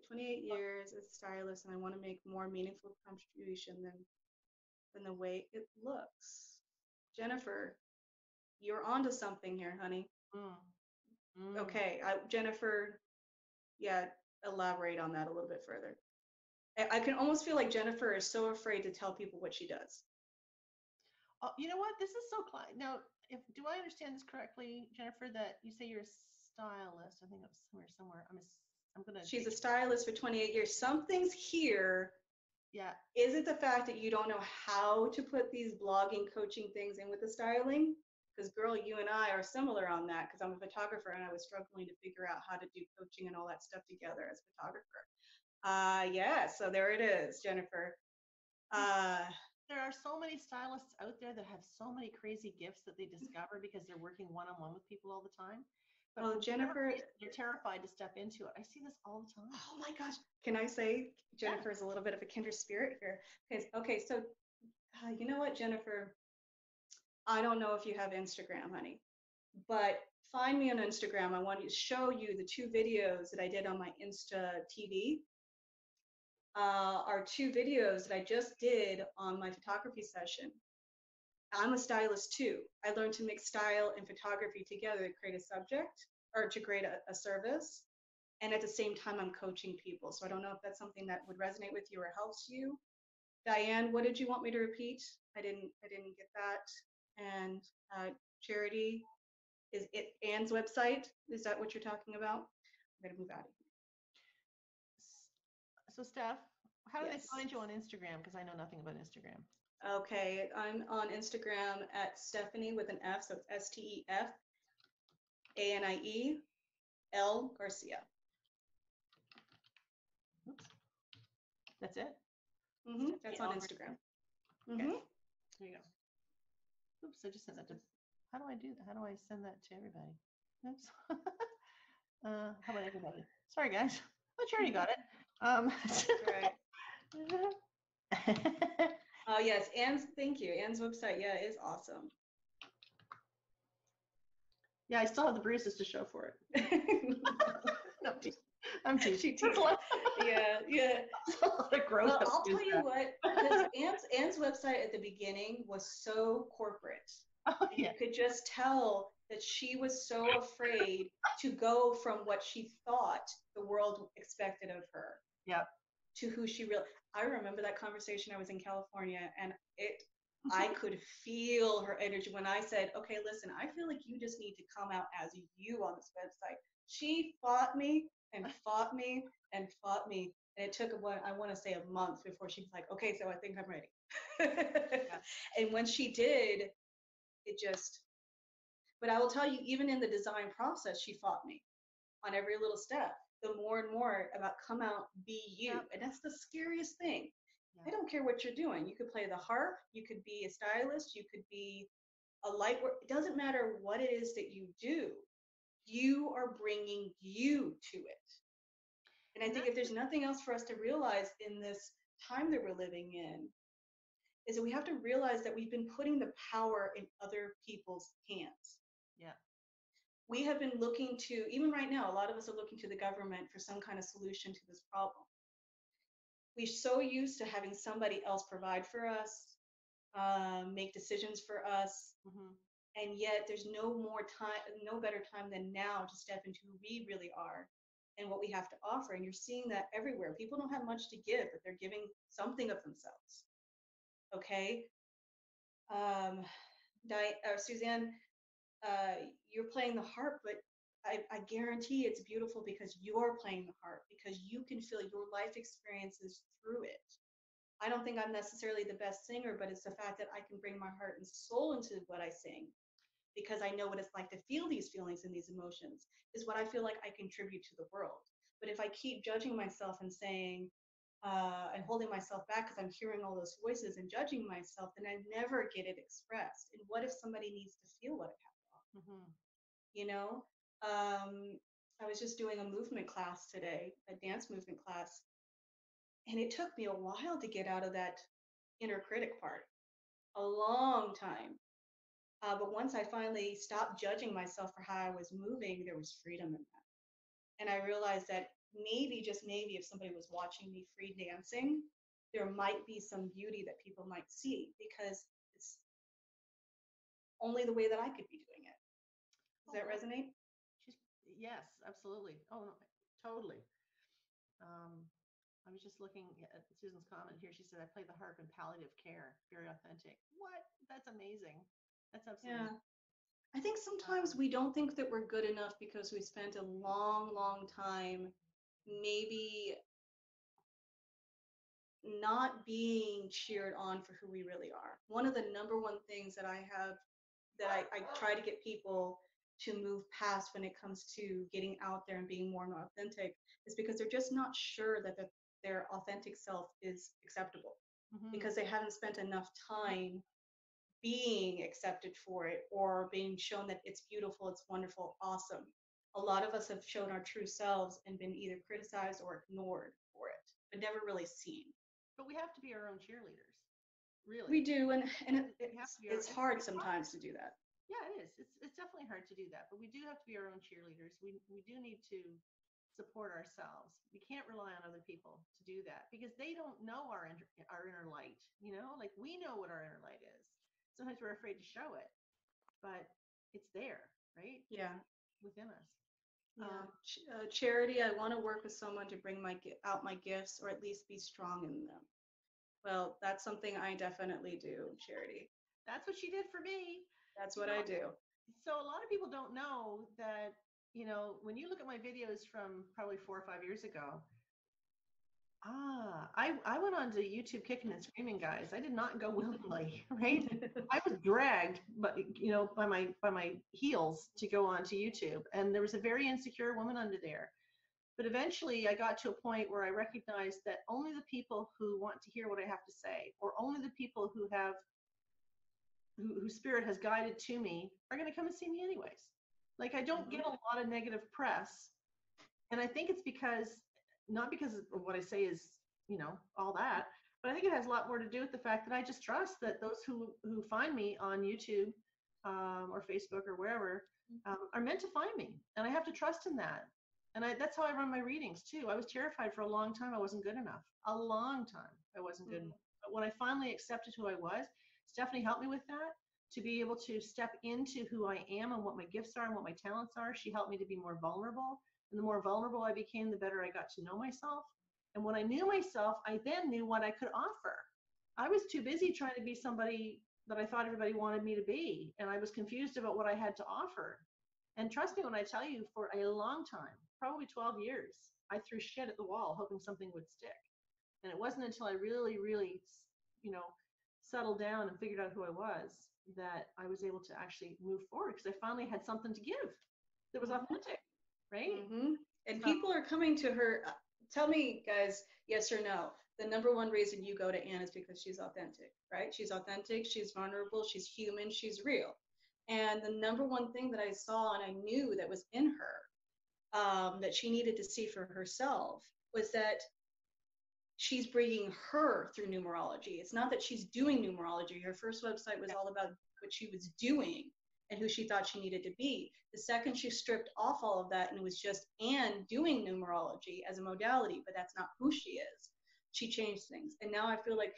28 years as a stylist, and I want to make more meaningful contribution than the way it looks. Jennifer, you're onto something here, honey. Okay, Jennifer, yeah, elaborate on that a little bit further. I can almost feel like Jennifer is so afraid to tell people what she does. Oh, you know what? This is so now. Do I understand this correctly, Jennifer? That you say you're a stylist? I think it was somewhere. I'm gonna. She's a stylist for 28 years. Something's here. Yeah. Is it the fact that you don't know how to put these blogging coaching things in with the styling? Because girl, you and I are similar on that, because I'm a photographer and I was struggling to figure out how to do coaching and all that stuff together as a photographer. Yeah, so there it is, Jennifer. There are so many stylists out there that have so many crazy gifts that they discover because they're working one-on-one with people all the time. But well, Jennifer, they're terrified to step into it. I see this all the time. Oh my gosh. Can I say Jennifer is a little bit of a kindred spirit here? Okay, so you know what, Jennifer? I don't know if you have Instagram, honey, but find me on Instagram. I want to show you the 2 videos that I did on my Insta TV. Are 2 videos that I just did on my photography session. I'm a stylist too. I learned to mix style and photography together to create a subject or to create a service. And at the same time, I'm coaching people. So I don't know if that's something that would resonate with you or helps you. Diane, what did you want me to repeat? I didn't get that. And Charity, is it Anne's website? Is that what you're talking about? I'm gonna move out of here. So Steph, how do Yes. they find you on Instagram? Because I know nothing about Instagram. Okay, I'm on Instagram at Stephanie with an F, so it's STEFANIEL Garcia. Oops. That's it? That's on Instagram. Okay. There you go. Oops, I just sent that to. How do I do that? How do I send that to everybody? Oops. How about everybody? Sorry, guys. Oh, Charity got it. Right. Oh yes, Anne's. Thank you. Anne's website, yeah, is awesome. Yeah, I still have the bruises to show for it. No, I'm teasing. Yeah. A lot of growth. Well, I'll tell you what, because Anne's website at the beginning was so corporate. Oh, yeah. You could just tell that she was so afraid to go from what she thought the world expected of her. Yep. To who she really. I remember that conversation. I was in California, and I could feel her energy when I said, "Okay, listen, I feel like you just need to come out as you on this website." She fought me and fought me and fought me, and it took I want to say a month before she was like, "Okay, so I think I'm ready." Yeah. And when she did, it just. But I will tell you, even in the design process, she fought me on every little step. The more and more about come out, be you. Yep. And that's the scariest thing. Yep. I don't care what you're doing. You could play the harp, you could be a stylist, you could be a light work. It doesn't matter what it is that you do. You are bringing you to it. And I think if there's nothing else for us to realize in this time that we're living in, is that we have to realize that we've been putting the power in other people's hands. Yeah. We have been looking to, even right now, a lot of us are looking to the government for some kind of solution to this problem. We're so used to having somebody else provide for us, make decisions for us, and yet there's no better time than now to step into who we really are and what we have to offer. And you're seeing that everywhere. People don't have much to give, but they're giving something of themselves. Okay? Suzanne, you're playing the harp, but I guarantee it's beautiful because you're playing the harp, because you can feel your life experiences through it. I don't think I'm necessarily the best singer, but it's the fact that I can bring my heart and soul into what I sing. because I know what it's like to feel these feelings and these emotions, is what I feel like I contribute to the world. But if I keep judging myself and saying, and holding myself back because I'm hearing all those voices and judging myself, then I never get it expressed. And what if somebody needs to feel what I have? Mm-hmm. You know, I was just doing a movement class today, a dance movement class, and it took me a while to get out of that inner critic part, a long time. But once I finally stopped judging myself for how I was moving, there was freedom in that. And I realized that maybe, just maybe, if somebody was watching me free dancing, there might be some beauty that people might see because it's only the way that I could be doing it. Does that resonate? Yes, absolutely. Oh, no, totally. Um, I was just looking at Susan's comment here. She said, I play the harp in palliative care. Very authentic. What? That's amazing. That's absolutely. Yeah. I think sometimes we don't think that we're good enough because we spent a long, long time maybe not being cheered on for who we really are. One of the number one things that I have that I try to get people to move past when it comes to getting out there and being more and more authentic is because they're just not sure that their authentic self is acceptable because they haven't spent enough time being accepted for it or being shown that it's beautiful, it's wonderful, awesome. A lot of us have shown our true selves and been either criticized or ignored for it, but never really seen. But we have to be our own cheerleaders. Really. We do, and it's hard sometimes to do that. Yeah, it is. It's definitely hard to do that, but we do have to be our own cheerleaders. We do need to support ourselves. We can't rely on other people to do that because they don't know our inner light. You know, like we know what our inner light is. Sometimes we're afraid to show it, but it's there, right? Yeah, within us. Yeah. Charity. I want to work with someone to bring out my gifts, or at least be strong in them. Well, that's something I definitely do, Charity. That's what she did for me. That's what I do. So a lot of people don't know that, you know, when you look at my videos from probably 4 or 5 years ago, I went on to YouTube kicking and screaming, guys. I did not go willingly, right? I was dragged, but you know, by my heels to go onto YouTube, and there was a very insecure woman under there. But eventually, I got to a point where I recognized that only the people who want to hear what I have to say, or only the people who have whose spirit has guided to me, are going to come and see me anyways. Like I don't get a lot of negative press, and I think it's not because of what I say is, you know, all that, but I think it has a lot more to do with the fact that I just trust that those who find me on YouTube or Facebook or wherever are meant to find me, and I have to trust in that. And that's how I run my readings too. I was terrified for a long time. I wasn't good enough. A long time I wasn't good enough. But when I finally accepted who I was, Stephanie helped me with that, to be able to step into who I am and what my gifts are and what my talents are. She helped me to be more vulnerable. And the more vulnerable I became, the better I got to know myself. And when I knew myself, I then knew what I could offer. I was too busy trying to be somebody that I thought everybody wanted me to be. And I was confused about what I had to offer. And trust me when I tell you, for a long time, probably 12 years, I threw shit at the wall hoping something would stick. And it wasn't until I really, really, you know, settled down and figured out who I was that I was able to actually move forward, because I finally had something to give that was authentic, right? And people are coming to her. Tell me, guys, yes or no. The number one reason you go to Anne is because she's authentic, right? She's authentic, she's vulnerable, she's human, she's real. And the number one thing that I saw and I knew that was in her, that she needed to see for herself, was that she's bringing her through numerology. It's not that she's doing numerology. Her first website was all about what she was doing and who she thought she needed to be. The second she stripped off all of that and it was just Anne doing numerology as a modality, but that's not who she is, she changed things. And now I feel like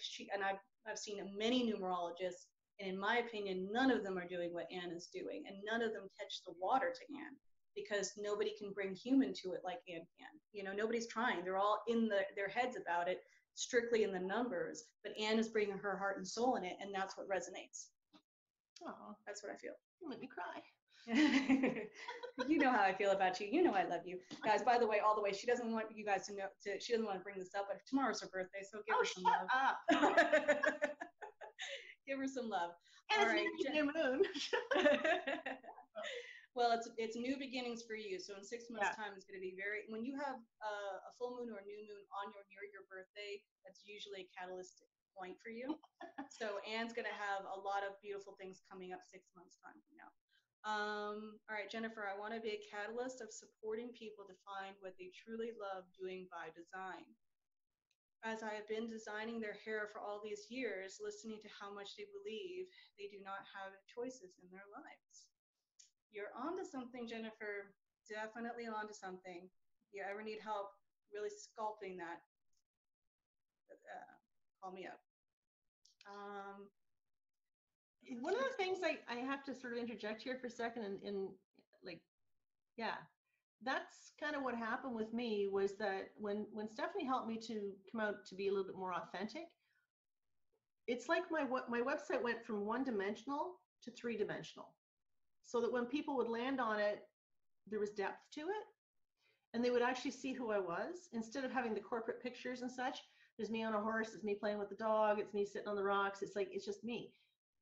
I've seen many numerologists, and in my opinion, none of them are doing what Anne is doing, and none of them touch the water to Anne, because nobody can bring human to it like Anne can. You know, nobody's trying. They're all in their heads about it, strictly in the numbers, but Anne is bringing her heart and soul in it, and that's what resonates. Oh, that's what I feel. You make me cry. You know how I feel about you. You know I love you. Guys, by the way, all the way, she doesn't want you guys to know, she doesn't want to bring this up, but tomorrow's her birthday, so give her some love. Give her some love. And All right. it's new moon. Well, it's new beginnings for you. So in 6 months' Yeah. time, it's going to be very. When you have a full moon or a new moon on your near your birthday, that's usually a catalyst point for you. So Anne's going to have a lot of beautiful things coming up 6 months' time from now. All right, Jennifer, I want to be a catalyst of supporting people to find what they truly love doing by design. As I have been designing their hair for all these years, listening to how much they believe they do not have choices in their lives. You're onto something, Jennifer. Definitely onto something. If you ever need help really sculpting that, call me up. One of the things I have to sort of interject here for a second and like, yeah, that's kind of what happened with me was that when Stephanie helped me to come out to be a little bit more authentic, it's like my website went from one-dimensional to three-dimensional, so that when people would land on it, there was depth to it, and they would actually see who I was instead of having the corporate pictures and such. There's me on a horse, it's me playing with the dog, it's me sitting on the rocks. It's like, it's just me.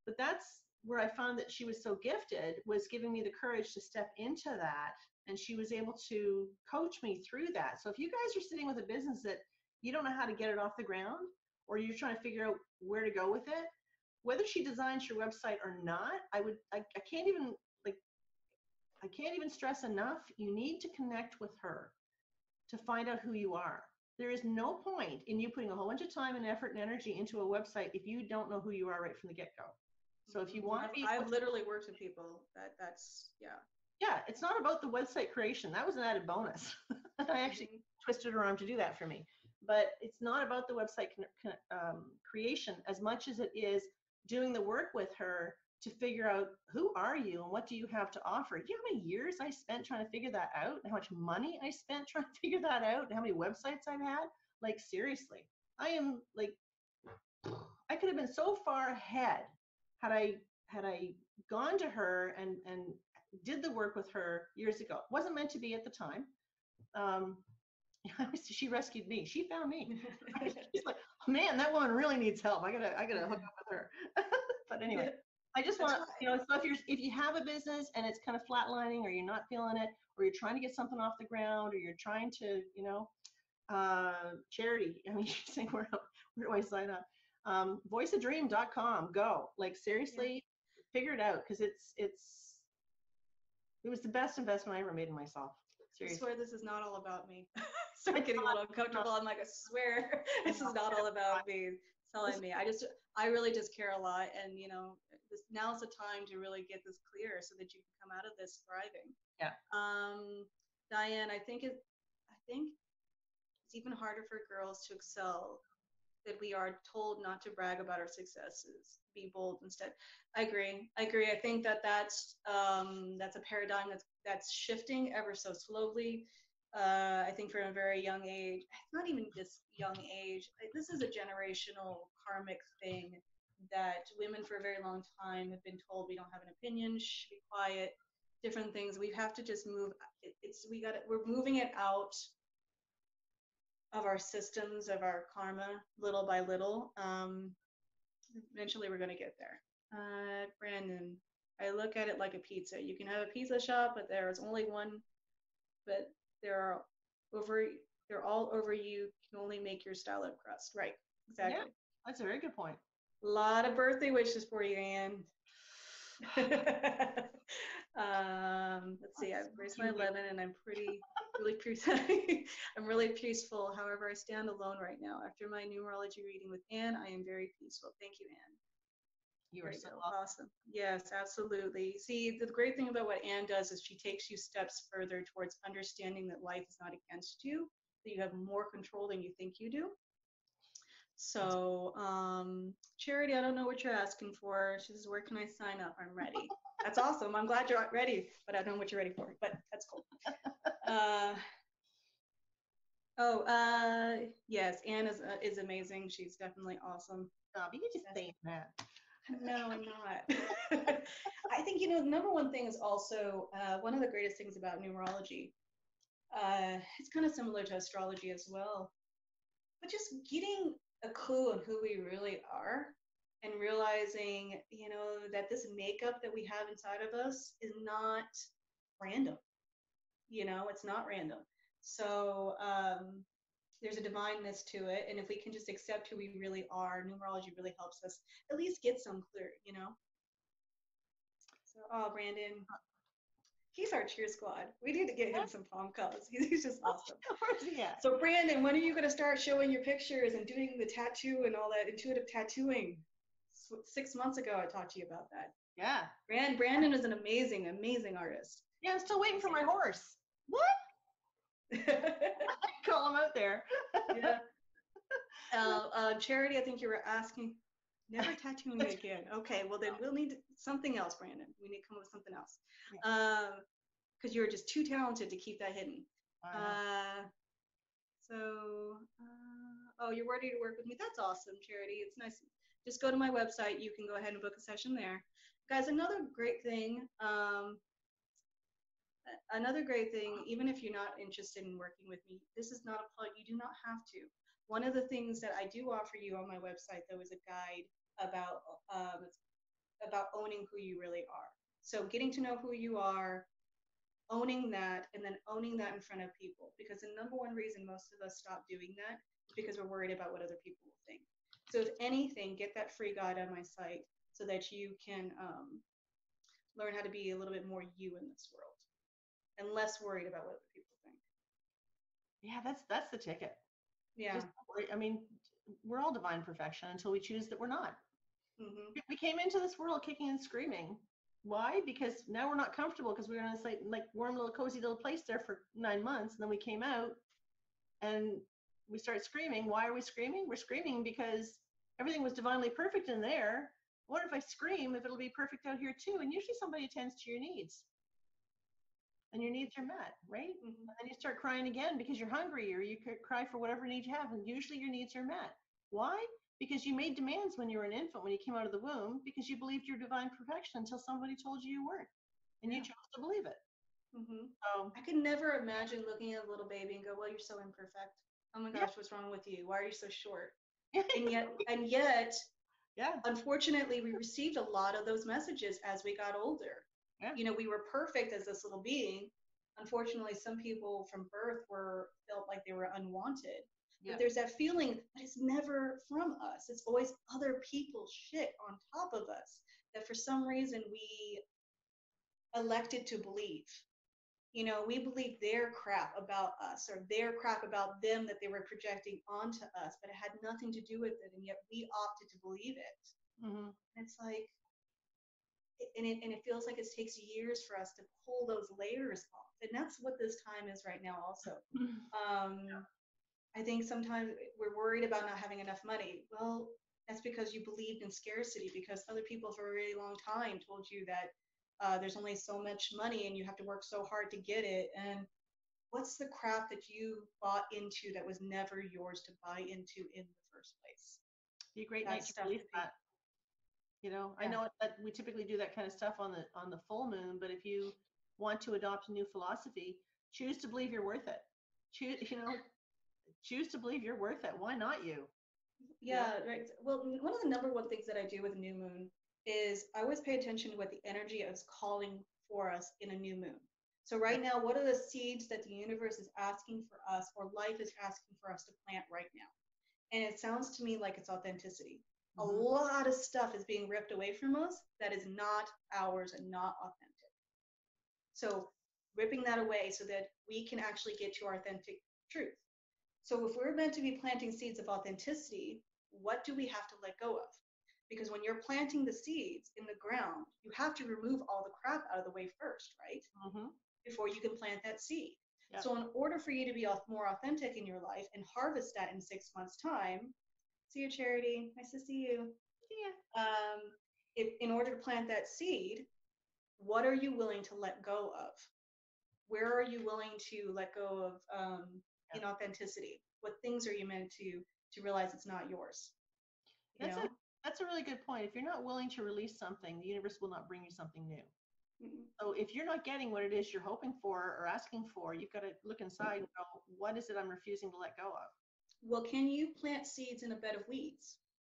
But that's where I found that she was so gifted, was giving me the courage to step into that. And she was able to coach me through that. So if you guys are sitting with a business that you don't know how to get it off the ground, or you're trying to figure out where to go with it, whether she designs your website or not, I can't even stress enough, you need to connect with her to find out who you are. There is no point in you putting a whole bunch of time and effort and energy into a website if you don't know who you are right from the get-go. So if you want to be, I've literally worked with people that's, yeah. Yeah, it's not about the website creation. That was an added bonus. I actually twisted her arm to do that for me. But it's not about the website creation as much as it is doing the work with her to figure out who are you and what do you have to offer. Do you know how many years I spent trying to figure that out, and how much money I spent trying to figure that out, and how many websites I've had? Like, seriously, I am like, I could have been so far ahead had I gone to her and did the work with her years ago. It wasn't meant to be at the time. She rescued me. She found me. She's like, oh, man, that woman really needs help. I gotta hook up with her. But anyway, I just want, so if you have a business and it's kind of flatlining, or you're not feeling it, or you're trying to get something off the ground, or you're trying to, charity. I mean, you're saying, where do I sign up? Voiceadream.com. Go. Like, seriously, figure it out, because it was the best investment I ever made in myself. Seriously. I swear this is not all about me. Start getting a little uncomfortable. I'm like, I swear this is not all about me. Telling me, I really just care a lot, and now's the time to really get this clear so that you can come out of this thriving. Yeah. Diane, I think it's even harder for girls to excel, that we are told not to brag about our successes, be bold instead. I agree. I think that's a paradigm that's shifting ever so slowly. I think from a very young age, not even just young age, this is a generational karmic thing that women for a very long time have been told we don't have an opinion, shh, be quiet, different things. We have to just move. We're moving it out of our systems, of our karma, little by little. Eventually we're going to get there. Brandon, I look at it like a pizza. You can have a pizza shop, but there is only one, but they're all over you. You can only make your style of crust. Right, exactly. Yeah, that's a very good point. A lot of birthday wishes for you, Anne. Let's see, I've raised my 11 and I'm I'm really peaceful. However, I stand alone right now. After my numerology reading with Anne, I am very peaceful. Thank you, Anne. You are so awesome. Yes, absolutely. See, the great thing about what Anne does is she takes you steps further towards understanding that life is not against you, that you have more control than you think you do. So, Charity, I don't know what you're asking for. She says, where can I sign up? I'm ready. That's awesome. I'm glad you're ready, but I don't know what you're ready for, but that's cool. Yes, Anne is amazing. She's definitely awesome. Stop, you just saying that. No, I'm not. I think, number one thing is also one of the greatest things about numerology. It's kind of similar to astrology as well, but just getting a clue on who we really are and realizing, that this makeup that we have inside of us is not random. It's not random. So there's a divineness to it. And if we can just accept who we really are, numerology really helps us at least get some clear. So, oh, Brandon, he's our cheer squad. We need to get him some palm colors. He's just awesome. Where's he at? So, Brandon, when are you going to start showing your pictures and doing the tattoo and all that intuitive tattooing? 6 months ago, I talked to you about that. Yeah. Brandon is an amazing, amazing artist. Yeah, I'm still waiting for my horse. What? Call him out there. Yeah. Charity, I think you were asking, never tattoo me again. Okay, well then we'll need something else, Brandon. We need to come up with something else. Because you're just too talented to keep that hidden. Oh, you're ready to work with me. That's awesome, Charity. It's nice. Just go to my website. You can go ahead and book a session there. Guys, another great thing, even if you're not interested in working with me, this is not a plug. You do not have to. One of the things that I do offer you on my website, though, is a guide about owning who you really are. So getting to know who you are, owning that, and then owning that in front of people. Because the number one reason most of us stop doing that is because we're worried about what other people will think. So if anything, get that free guide on my site so that you can learn how to be a little bit more you in this world and less worried about what other people think. Yeah, that's the ticket. Yeah. I mean, we're all divine perfection until we choose that we're not. Mm-hmm. We came into this world kicking and screaming. Why? Because now we're not comfortable because we were in this like warm little cozy little place there for 9 months, and then we came out and we started screaming. Why are we screaming? We're screaming because everything was divinely perfect in there. What if I scream if it'll be perfect out here too? And usually somebody attends to your needs. And your needs are met, right? Mm-hmm. And then you start crying again because you're hungry, or you could cry for whatever need you have, and usually your needs are met. Why? Because you made demands when you were an infant, when you came out of the womb, because you believed you're divine perfection until somebody told you weren't, and you chose to believe it. Mm-hmm. I could never imagine looking at a little baby and go, well, you're so imperfect. Oh my gosh, what's wrong with you? Why are you so short? and yet, unfortunately, we received a lot of those messages as we got older. Yeah. We were perfect as this little being. Unfortunately, some people from birth felt like they were unwanted. But there's that feeling that it's never from us. It's always other people's shit on top of us that for some reason we elected to believe. We believe their crap about us or their crap about them that they were projecting onto us, but it had nothing to do with it, and yet we opted to believe it. Mm-hmm. It's like, and it feels like it takes years for us to pull those layers off, and that's what this time is right now. Also, I think sometimes we're worried about not having enough money. Well, that's because you believed in scarcity, because other people for a really long time told you that there's only so much money and you have to work so hard to get it. And what's the crap that you bought into that was never yours to buy into in the first place? Be a great night to release that. I know that we typically do that kind of stuff on the full moon, but if you want to adopt a new philosophy, choose to believe you're worth it. Choose to believe you're worth it. Why not you? Yeah, right. Well, one of the number one things that I do with new moon is I always pay attention to what the energy is calling for us in a new moon. So right now, what are the seeds that the universe is asking for us, or life is asking for us to plant right now? And it sounds to me like it's authenticity. Mm-hmm. A lot of stuff is being ripped away from us that is not ours and not authentic. So ripping that away so that we can actually get to our authentic truth. So if we're meant to be planting seeds of authenticity, what do we have to let go of? Because when you're planting the seeds in the ground, you have to remove all the crap out of the way first, right? Mm-hmm. Before you can plant that seed. Yep. So in order for you to be more authentic in your life and harvest that in 6 months' time, see you, Charity. Nice to see you. Yeah. In order to plant that seed, what are you willing to let go of? Where are you willing to let go of inauthenticity? What things are you meant to realize it's not yours? That's a really good point. If you're not willing to release something, the universe will not bring you something new. Mm-hmm. So if you're not getting what it is you're hoping for or asking for, you've got to look inside and go, what is it I'm refusing to let go of? Well, can you plant seeds in a bed of weeds?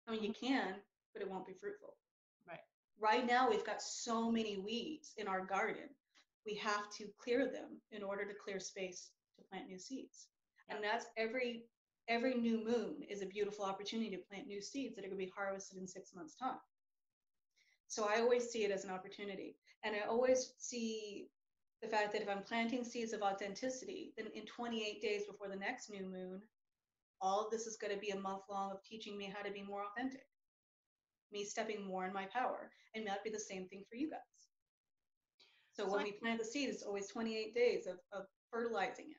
I mean, you can, but it won't be fruitful. Right. Right now, we've got so many weeds in our garden. We have to clear them in order to clear space to plant new seeds. Yeah. And that's every new moon is a beautiful opportunity to plant new seeds that are going to be harvested in 6 months' time. So I always see it as an opportunity. And I always see the fact that if I'm planting seeds of authenticity, then in 28 days before the next new moon, all of this is going to be a month long of teaching me how to be more authentic, me stepping more in my power. And that'd be the same thing for you guys. So when we plant the seed, it's always 28 days of fertilizing it.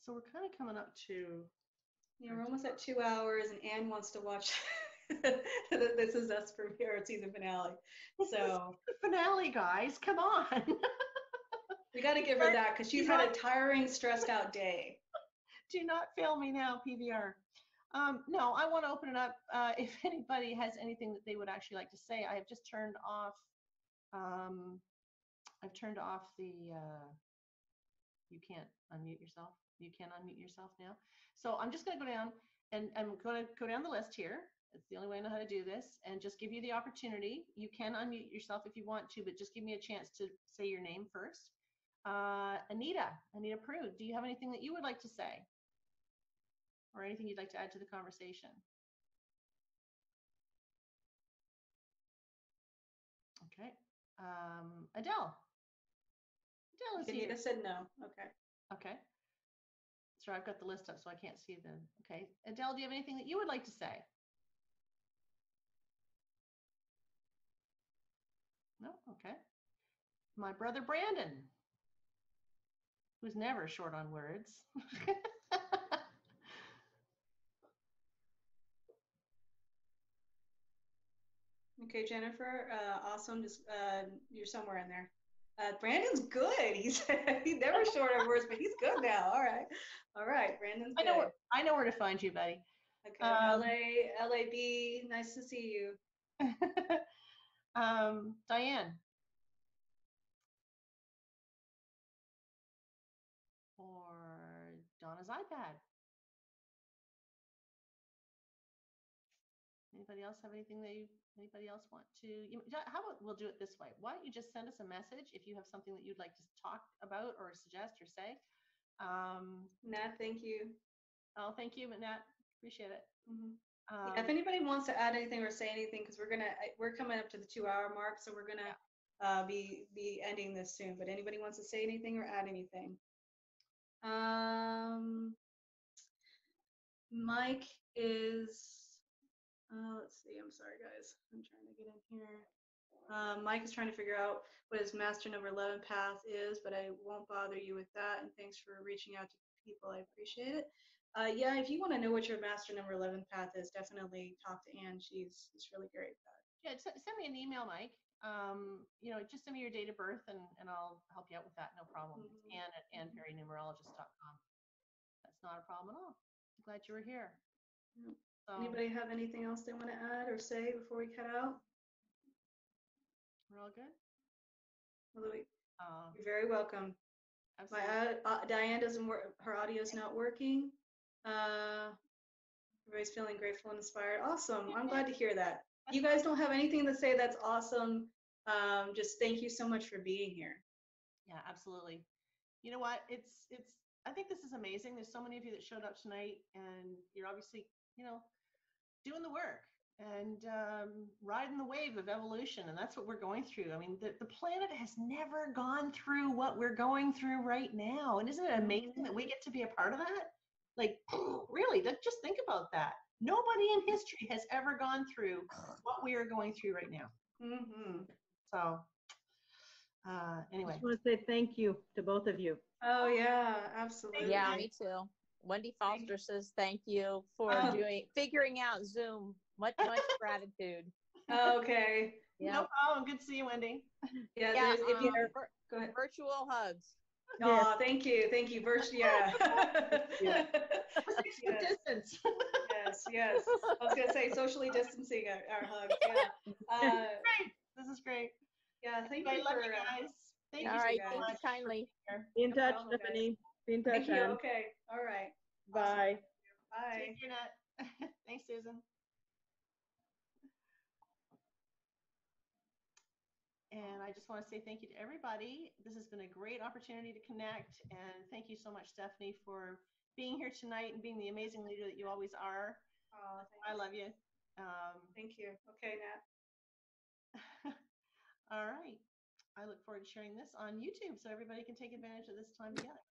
So we're kind of coming up to. Yeah, we're almost at 2 hours, and Anne wants to watch This Is Us premiere season finale. So finale, guys, come on. We got to give her that because she's had a tiring, stressed out day. Do not fail me now, PBR. No, I want to open it up. If anybody has anything that they would actually like to say, I have just turned off. I've turned off the. You can't unmute yourself. You can unmute yourself now. So I'm just going to go down, and I'm going to go down the list here. It's the only way I know how to do this, and just give you the opportunity. You can unmute yourself if you want to, but just give me a chance to say your name first. Anita Prude, do you have anything that you would like to say? Or anything you'd like to add to the conversation? Okay. Adele is here. Anita said no. Okay. Okay. So I've got the list up so I can't see them. Okay. Adele, do you have anything that you would like to say? No? Okay. My brother Brandon, who's never short on words. Okay, Jennifer, awesome. Just you're somewhere in there. Brandon's good. He's never short on words, but he's good now. All right. Brandon's good. I know where to find you, buddy. Okay, LAB, nice to see you. Diane. Or Donna's iPad. Anybody else have anything anybody else want to, how about we'll do it this way. Why don't you just send us a message if you have something that you'd like to talk about or suggest or say. Nat, thank you. Oh, thank you, Nat. Appreciate it. Mm-hmm. Yeah, if anybody wants to add anything or say anything, because we're coming up to the 2 hour mark, so we're gonna be ending this soon. But anybody wants to say anything or add anything? Mike is. Let's see. I'm sorry, guys. I'm trying to get in here. Mike is trying to figure out what his master number 11 path is, but I won't bother you with that. And thanks for reaching out to people. I appreciate it. Yeah, if you want to know what your master number 11 path is, definitely talk to Anne. She's really great at that. Yeah, send me an email, Mike. Just send me your date of birth and I'll help you out with that. No problem. It's Anne at AnnePerryNumerologist.com. That's not a problem at all. I'm glad you were here. Yeah. Anybody have anything else they want to add or say before we cut out? We're all good? You're very welcome. Absolutely. Diane doesn't work. Her audio is not working. Everybody's feeling grateful and inspired. Awesome. I'm glad to hear that. You guys don't have anything to say that's awesome. Just thank you so much for being here. Yeah, absolutely. You know what? I think this is amazing. There's so many of you that showed up tonight, and you're obviously, doing the work and riding the wave of evolution. And that's what we're going through. I mean, the planet has never gone through what we're going through right now. And isn't it amazing that we get to be a part of that? Like, really, just think about that. Nobody in history has ever gone through what we are going through right now. Mm-hmm. So, anyway. I just want to say thank you to both of you. Oh, yeah, absolutely. Yeah, me too. Wendy Foster says thank you for figuring out Zoom. Much gratitude. Okay. Yep. No problem. Good to see you, Wendy. Yeah, if you go ahead. Virtual hugs. Oh, thank you. Yeah. Yeah. 6 foot distance. Yes. I was gonna say socially distancing our hugs. Yeah. Great. This is great. Yeah. Thank you, love you guys. Thank you. All right. So Thank you kindly. Be in touch, Stephanie. Be in touch. Thank you. Okay. All right. Bye. Bye. Take care, Nat. Thanks, Susan. And I just want to say thank you to everybody. This has been a great opportunity to connect. And thank you so much, Stephanie, for being here tonight and being the amazing leader that you always are. Oh, I love you. thank you. Okay, Nat. All right. I look forward to sharing this on YouTube so everybody can take advantage of this time together.